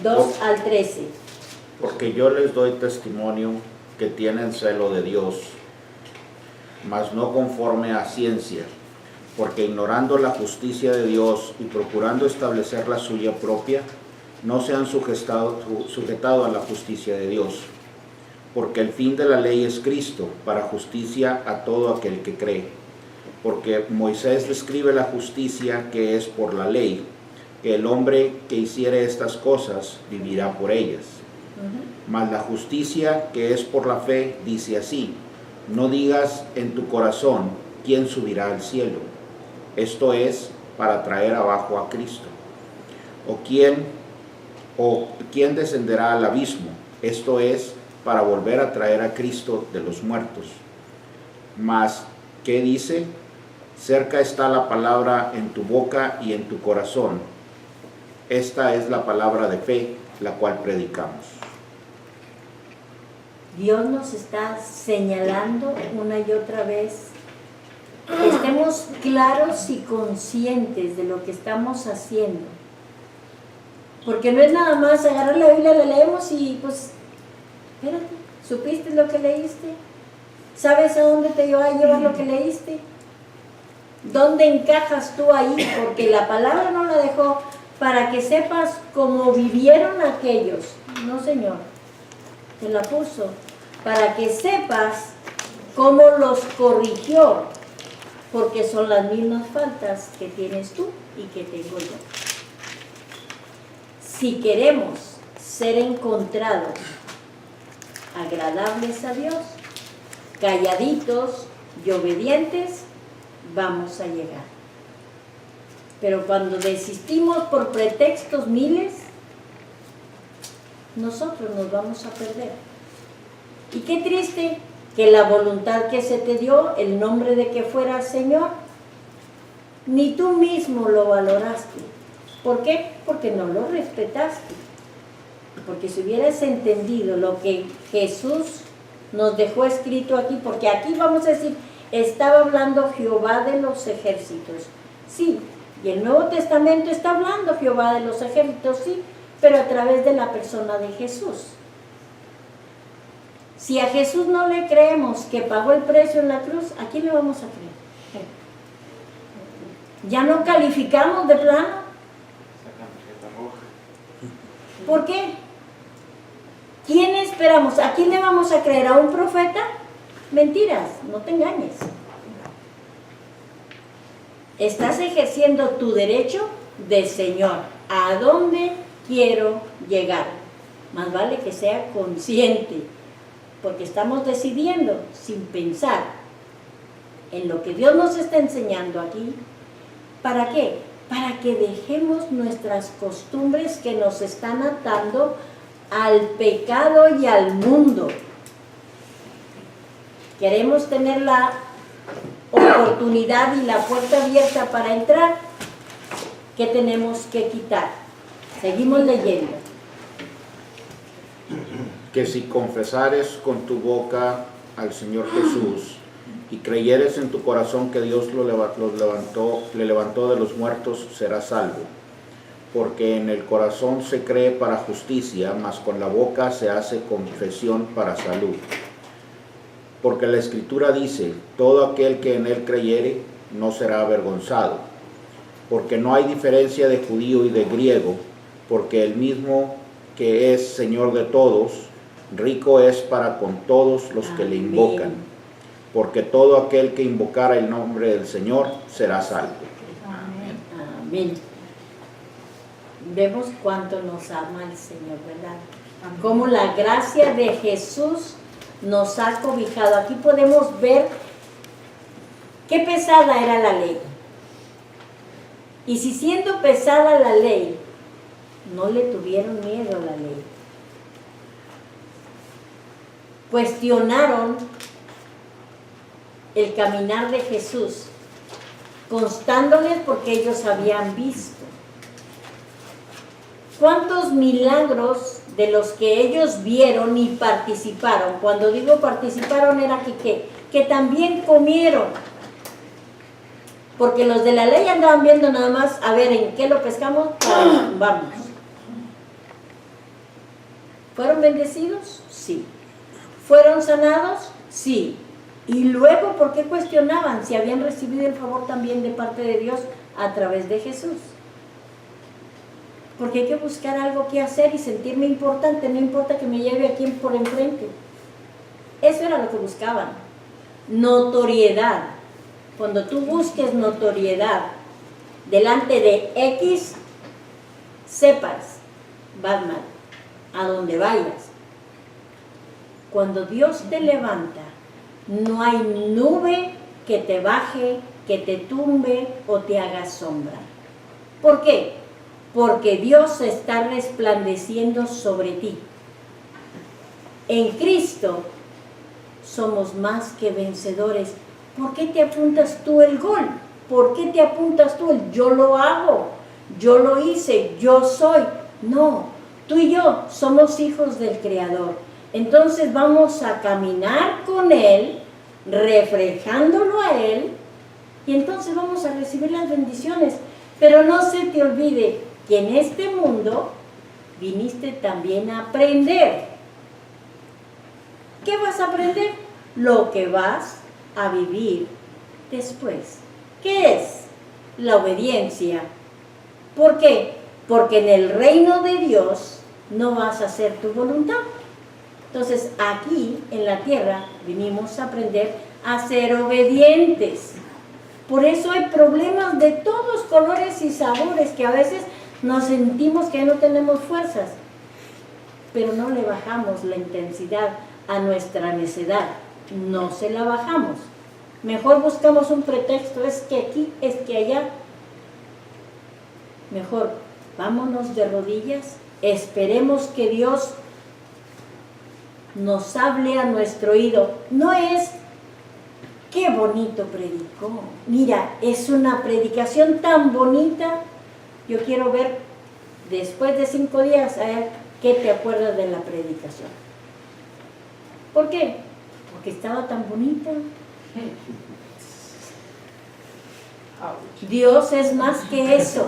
[SPEAKER 1] 2 al 13.
[SPEAKER 4] Porque yo les doy testimonio que tienen celo de Dios, mas no conforme a ciencia, porque ignorando la justicia de Dios y procurando establecer la suya propia, no se han sujetado a la justicia de Dios. Porque el fin de la ley es Cristo, para justicia a todo aquel que cree. Porque Moisés describe la justicia que es por la ley, que el hombre que hiciere estas cosas vivirá por ellas. Mas la justicia que es por la fe dice así: no digas en tu corazón quién subirá al cielo, esto es, para traer abajo a Cristo, o quién descenderá al abismo, esto es, para volver a traer a Cristo de los muertos. Mas, ¿qué dice? Cerca está la palabra en tu boca y en tu corazón. Esta es la palabra de fe, la cual predicamos.
[SPEAKER 1] Dios nos está señalando una y otra vez que estemos claros y conscientes de lo que estamos haciendo. Porque no es nada más agarrar la Biblia, la leemos y pues, espérate, ¿supiste lo que leíste? ¿Sabes a dónde te va a llevar lo que leíste? ¿Dónde encajas tú ahí? Porque la palabra no la dejó para que sepas cómo vivieron aquellos. No, Señor, te la puso para que sepas cómo los corrigió, porque son las mismas faltas que tienes tú y que tengo yo. Si queremos ser encontrados agradables a Dios, calladitos y obedientes, vamos a llegar. Pero cuando desistimos por pretextos miles, nosotros nos vamos a perder. Y qué triste que la voluntad que se te dio, el nombre de que fueras Señor, ni tú mismo lo valoraste. ¿Por qué? Porque no lo respetaste. Porque si hubieras entendido lo que Jesús nos dejó escrito aquí, porque aquí vamos a decir, estaba hablando Jehová de los ejércitos. Sí, y el Nuevo Testamento está hablando Jehová de los ejércitos, sí, pero a través de la persona de Jesús. Si a Jesús no le creemos que pagó el precio en la cruz, ¿a quién le vamos a creer? ¿Ya no calificamos de plano? ¿Por qué? ¿Quién esperamos? ¿A quién le vamos a creer? ¿A un profeta? Mentiras, no te engañes. Estás ejerciendo tu derecho de Señor. ¿A dónde quiero llegar? Más vale que sea consciente. porque estamos decidiendo sin pensar en lo que Dios nos está enseñando aquí. ¿Para qué? Para que dejemos nuestras costumbres que nos están atando al pecado y al mundo. Queremos tener la oportunidad y la puerta abierta para entrar. ¿Qué tenemos que quitar? Seguimos leyendo.
[SPEAKER 4] Que si confesares con tu boca al Señor Jesús y creyeres en tu corazón que Dios le levantó de los muertos, serás salvo. Porque en el corazón se cree para justicia, mas con la boca se hace confesión para salud. Porque la Escritura dice, todo aquel que en él creyere no será avergonzado. Porque no hay diferencia de judío y de griego, porque el mismo que es Señor de todos, rico es para con todos los que le invocan. Porque todo aquel que invocara el nombre del Señor será salvo.
[SPEAKER 1] Amén. Vemos cuánto nos ama el Señor, ¿verdad? Cómo la gracia de Jesús nos ha cobijado. Aquí podemos ver qué pesada era la ley. Y si siendo pesada la ley, no le tuvieron miedo a la ley. Cuestionaron el caminar de Jesús, constándoles porque ellos habían visto. ¿Cuántos milagros de los que ellos vieron y participaron? Cuando digo participaron era que también comieron. Porque los de la ley andaban viendo nada más, a ver, ¿en qué lo pescamos? Vamos. ¿Fueron bendecidos? Sí. ¿Fueron sanados? Sí. Y luego, ¿por qué cuestionaban si habían recibido el favor también de parte de Dios a través de Jesús? Porque hay que buscar algo que hacer y sentirme importante, no importa que me lleve a quien por enfrente. Eso era lo que buscaban. Notoriedad. Cuando tú busques notoriedad delante de X, sepas, Batman, a donde vayas. Cuando Dios te levanta, no hay nube que te baje, que te tumbe o te haga sombra. ¿Por qué? Porque Dios está resplandeciendo sobre ti. En Cristo somos más que vencedores. ¿Por qué te apuntas tú el gol? ¿Por qué te apuntas tú el yo lo hago? Yo lo hice, yo soy. No, tú y yo somos hijos del Creador. Entonces vamos a caminar con Él, reflejándolo a Él, y entonces vamos a recibir las bendiciones. Pero no se te olvide que en este mundo viniste también a aprender. ¿Qué vas a aprender? Lo que vas a vivir después. ¿Qué es? La obediencia. ¿Por qué? Porque en el reino de Dios no vas a hacer tu voluntad. Entonces aquí en la tierra vinimos a aprender a ser obedientes. Por eso hay problemas de todos colores y sabores, que a veces nos sentimos que no tenemos fuerzas, pero no le bajamos la intensidad a nuestra necedad, no se la bajamos. Mejor buscamos un pretexto, es que aquí, es que allá. Mejor vámonos de rodillas, esperemos que Dios nos hable a nuestro oído. No es qué bonito predicó, mira, es una predicación tan bonita. Yo quiero ver después de 5 días a ver qué te acuerdas de la predicación. ¿Por qué? Porque estaba tan bonita. Dios es más que eso.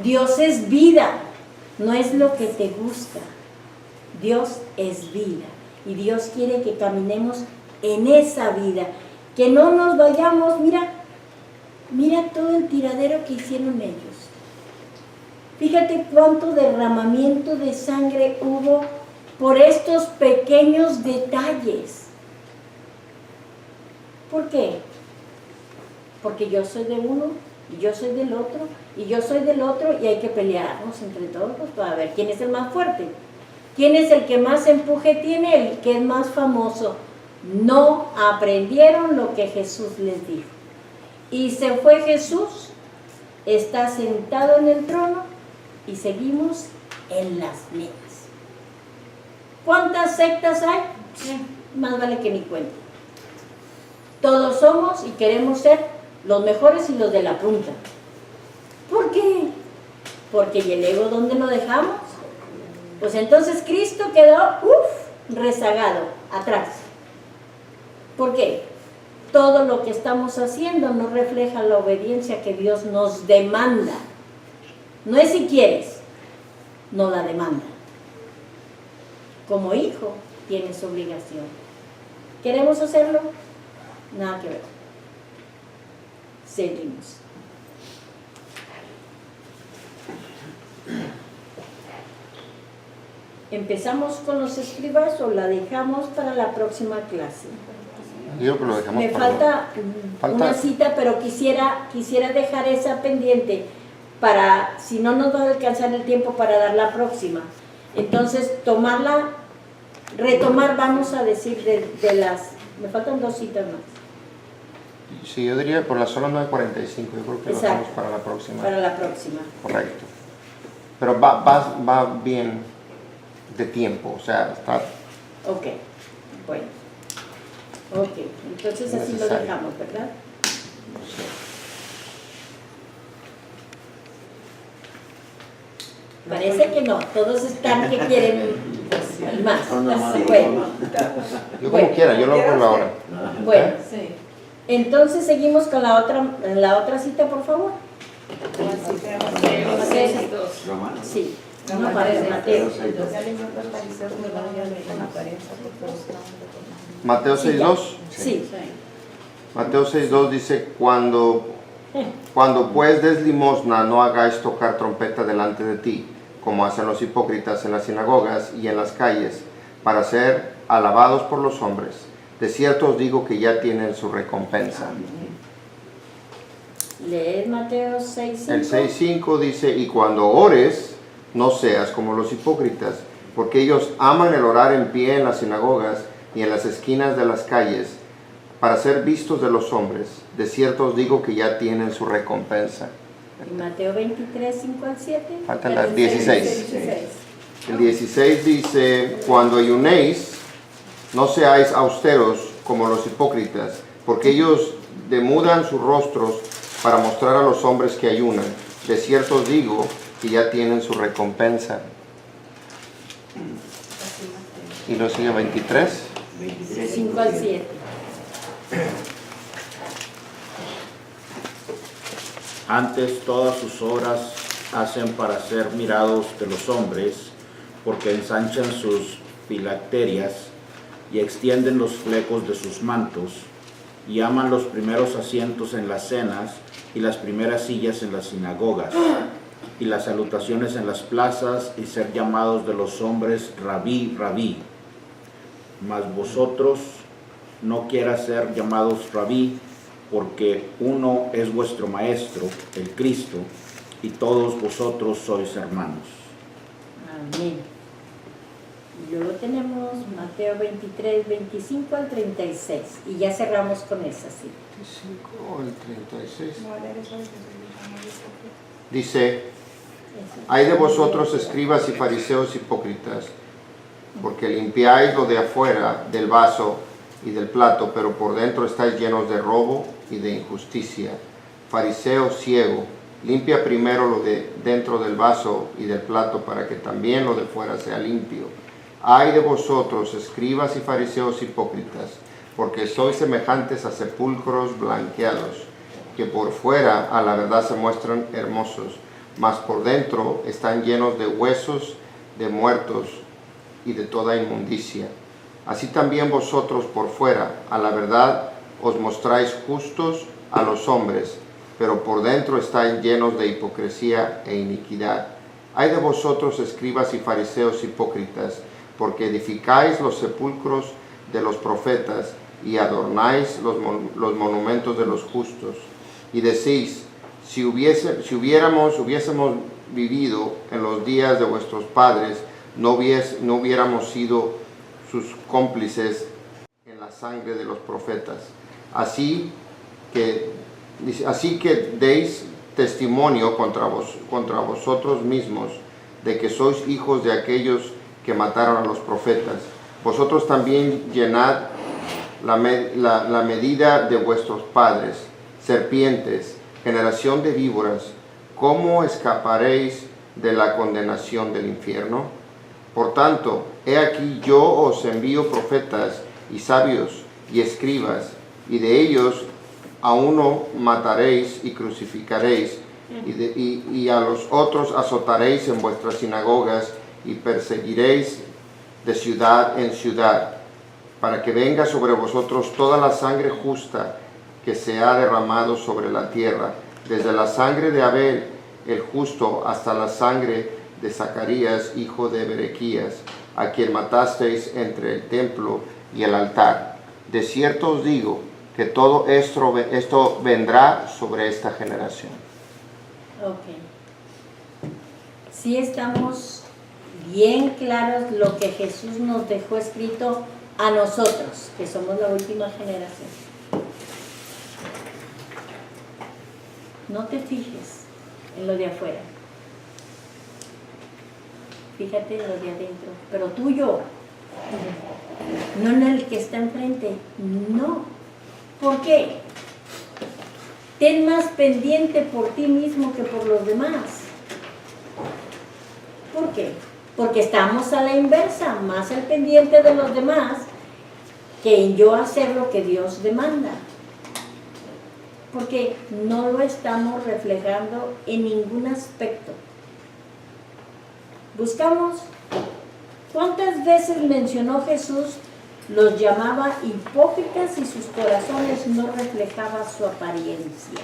[SPEAKER 1] Dios es vida, no es lo que te gusta. Dios es vida y Dios quiere que caminemos en esa vida, que no nos vayamos. Mira todo el tiradero que hicieron ellos. Fíjate cuánto derramamiento de sangre hubo por estos pequeños detalles. ¿Por qué? Porque yo soy de uno y yo soy del otro y yo soy del otro, y hay que pelearnos entre todos para ver quién es el más fuerte. ¿Quién es el que más empuje tiene? El que es más famoso. No aprendieron lo que Jesús les dijo. Y se fue Jesús, está sentado en el trono y seguimos en las mesas. ¿Cuántas sectas hay? Más vale que ni cuenta. Todos somos y queremos ser los mejores y los de la punta. ¿Por qué? Porque ¿y el ego dónde lo dejamos? Pues entonces Cristo quedó, rezagado, atrás. ¿Por qué? Todo lo que estamos haciendo no refleja la obediencia que Dios nos demanda. No es si quieres, no la demanda. Como hijo, tienes obligación. ¿Queremos hacerlo? Nada que ver. Seguimos. ¿Empezamos con los escribas o la dejamos para la próxima clase?
[SPEAKER 2] Digo que lo dejamos
[SPEAKER 1] Me
[SPEAKER 2] para
[SPEAKER 1] falta una cita, pero quisiera dejar esa pendiente para, si no nos va a alcanzar el tiempo para dar la próxima. Entonces, retomar, vamos a decir, de las, me faltan 2 citas más.
[SPEAKER 2] Sí, yo diría por las solas 9:45, yo creo que lo
[SPEAKER 1] Exacto.
[SPEAKER 2] dejamos para la próxima.
[SPEAKER 1] Para la próxima.
[SPEAKER 2] Correcto. Pero va bien de tiempo, o sea, está...
[SPEAKER 1] Ok, bueno. Ok, entonces así lo
[SPEAKER 2] Necesario.
[SPEAKER 1] dejamos, ¿verdad? Parece que no, todos están que quieren más. Bueno,
[SPEAKER 2] Yo como quiera, yo lo hago por la hora.
[SPEAKER 1] bueno,
[SPEAKER 3] Sí.
[SPEAKER 1] entonces seguimos con la otra cita, por favor. Sí, no aparece Mateo.
[SPEAKER 2] Mateo 6:2.
[SPEAKER 1] Sí,
[SPEAKER 2] Mateo 6:2 dice, cuando pues des limosna, no hagáis tocar trompeta delante de ti, como hacen los hipócritas en las sinagogas y en las calles, para ser alabados por los hombres. De cierto os digo que ya tienen su recompensa.
[SPEAKER 1] leed Mateo 6:5.
[SPEAKER 2] El 6:5 dice, y cuando ores, no seas como los hipócritas, porque ellos aman el orar en pie en las sinagogas y en las esquinas de las calles, para ser vistos de los hombres. De cierto os digo que ya tienen su recompensa.
[SPEAKER 1] Y Mateo 23:5-7.
[SPEAKER 2] Faltan las 16. El 16 dice, cuando ayunéis, no seáis austeros como los hipócritas, porque ellos demudan sus rostros para mostrar a los hombres que ayunan. De cierto os digo que ya tienen su recompensa. Y lo sigue 23.
[SPEAKER 1] 5-7.
[SPEAKER 4] Antes todas sus obras hacen para ser mirados de los hombres, porque ensanchan sus filacterias y extienden los flecos de sus mantos, y aman los primeros asientos en las cenas y las primeras sillas en las sinagogas, y las salutaciones en las plazas, y ser llamados de los hombres rabí, rabí. Mas vosotros no quieras ser llamados rabí, porque uno es vuestro maestro, el Cristo, y todos vosotros sois hermanos.
[SPEAKER 1] Amén. Y luego tenemos Mateo 23:25-36. Y ya cerramos con esa, sí.
[SPEAKER 2] 25 al 36. Dice, hay de vosotros escribas y fariseos hipócritas, porque limpiáis lo de afuera del vaso y del plato, pero por dentro estáis llenos de robo y de injusticia. Fariseo ciego, limpia primero lo de dentro del vaso y del plato, para que también lo de fuera sea limpio. Ay de vosotros, escribas y fariseos hipócritas, porque sois semejantes a sepulcros blanqueados, que por fuera a la verdad se muestran hermosos, mas por dentro están llenos de huesos de muertos y de toda inmundicia. Así también vosotros por fuera a la verdad os mostráis justos a los hombres, pero por dentro estáis llenos de hipocresía e iniquidad. Ay de vosotros, escribas y fariseos hipócritas, porque edificáis los sepulcros de los profetas y adornáis los monumentos de los justos. Y decís, si hubiésemos vivido en los días de vuestros padres, no hubiéramos sido sus cómplices en la sangre de los profetas. Así que deis testimonio contra vosotros mismos de que sois hijos de aquellos que mataron a los profetas. Vosotros también llenad la medida de vuestros padres, serpientes, generación de víboras. ¿Cómo escaparéis de la condenación del infierno? Por tanto, he aquí yo os envío profetas y sabios y escribas, y de ellos a uno mataréis y crucificaréis, y a los otros azotaréis en vuestras sinagogas y perseguiréis de ciudad en ciudad, para que venga sobre vosotros toda la sangre justa que se ha derramado sobre la tierra, desde la sangre de Abel el justo hasta la sangre de Zacarías, hijo de Berequías, a quien matasteis entre el templo y el altar. De cierto os digo que todo esto vendrá sobre esta generación.
[SPEAKER 1] Ok. Sí estamos bien claros lo que Jesús nos dejó escrito a nosotros, que somos la última generación. No te fijes en lo de afuera. Fíjate en lo de adentro, pero tuyo, no en el que está enfrente, no. ¿Por qué? Ten más pendiente por ti mismo que por los demás. ¿Por qué? Porque estamos a la inversa, más al pendiente de los demás que en yo hacer lo que Dios demanda. Porque no lo estamos reflejando en ningún aspecto. Buscamos, ¿cuántas veces mencionó Jesús? Los llamaba hipócritas y sus corazones no reflejaban su apariencia.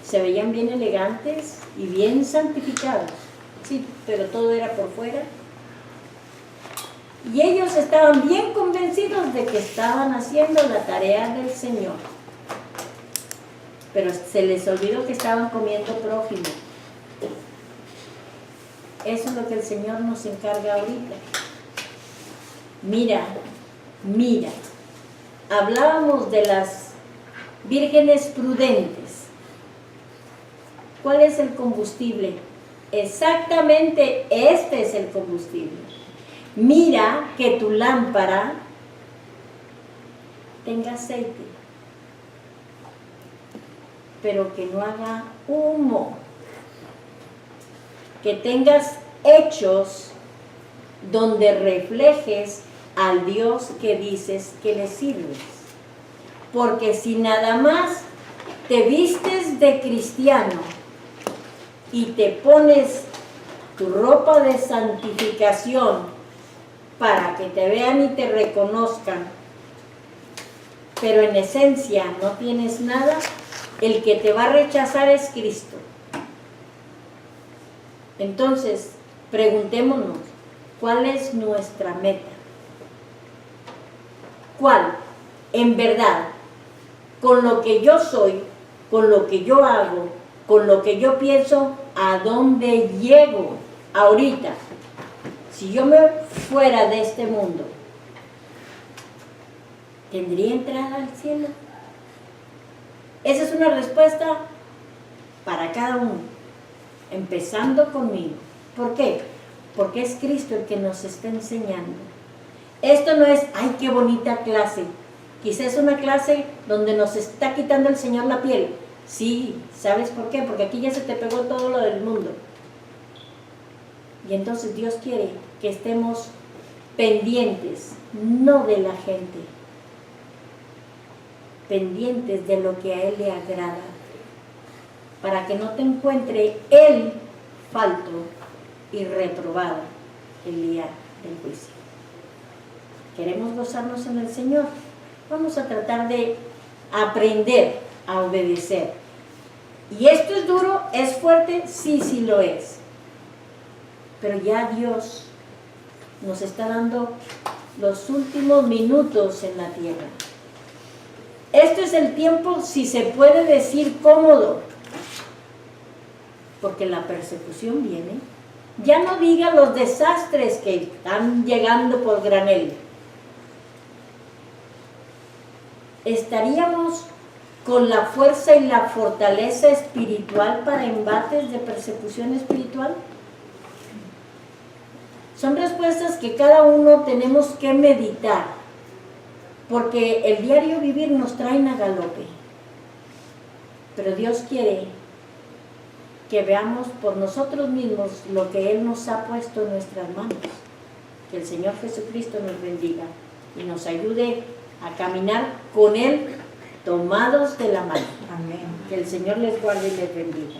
[SPEAKER 1] Se veían bien elegantes y bien santificados, sí, pero todo era por fuera. Y ellos estaban bien convencidos de que estaban haciendo la tarea del Señor. Pero se les olvidó que estaban comiendo prójimo. Eso es lo que el Señor nos encarga ahorita. Mira, hablábamos de las vírgenes prudentes. ¿Cuál es el combustible? Exactamente este es el combustible. Mira que tu lámpara tenga aceite, pero que no haga humo. Que tengas hechos donde reflejes al Dios que dices que le sirves. Porque si nada más te vistes de cristiano y te pones tu ropa de santificación para que te vean y te reconozcan, pero en esencia no tienes nada, el que te va a rechazar es Cristo. Entonces, preguntémonos, ¿cuál es nuestra meta? ¿Cuál? En verdad, con lo que yo soy, con lo que yo hago, con lo que yo pienso, ¿a dónde llego ahorita? Si yo me fuera de este mundo, ¿tendría entrada al cielo? Esa es una respuesta para cada uno, empezando conmigo. ¿Por qué? Porque es Cristo el que nos está enseñando. Esto no es, ¡ay, qué bonita clase! Quizás es una clase donde nos está quitando el Señor la piel. Sí, ¿sabes por qué? Porque aquí ya se te pegó todo lo del mundo. Y entonces Dios quiere que estemos pendientes, no de la gente, pendientes de lo que a Él le agrada, para que no te encuentre Él falto y reprobado el día del juicio. ¿Queremos gozarnos en el Señor? Vamos a tratar de aprender a obedecer. ¿Y esto es duro? ¿Es fuerte? Sí, sí lo es. Pero ya Dios nos está dando los últimos minutos en la tierra. Esto es el tiempo, si se puede decir, cómodo, porque la persecución viene. Ya no diga los desastres que están llegando por granel. ¿Estaríamos con la fuerza y la fortaleza espiritual para embates de persecución espiritual? Son respuestas que cada uno tenemos que meditar, porque el diario vivir nos traen a galope. Pero Dios quiere que veamos por nosotros mismos lo que Él nos ha puesto en nuestras manos. Que el Señor Jesucristo nos bendiga y nos ayude a caminar con Él tomados de la mano.
[SPEAKER 3] Amén.
[SPEAKER 1] Que el Señor les guarde y les bendiga.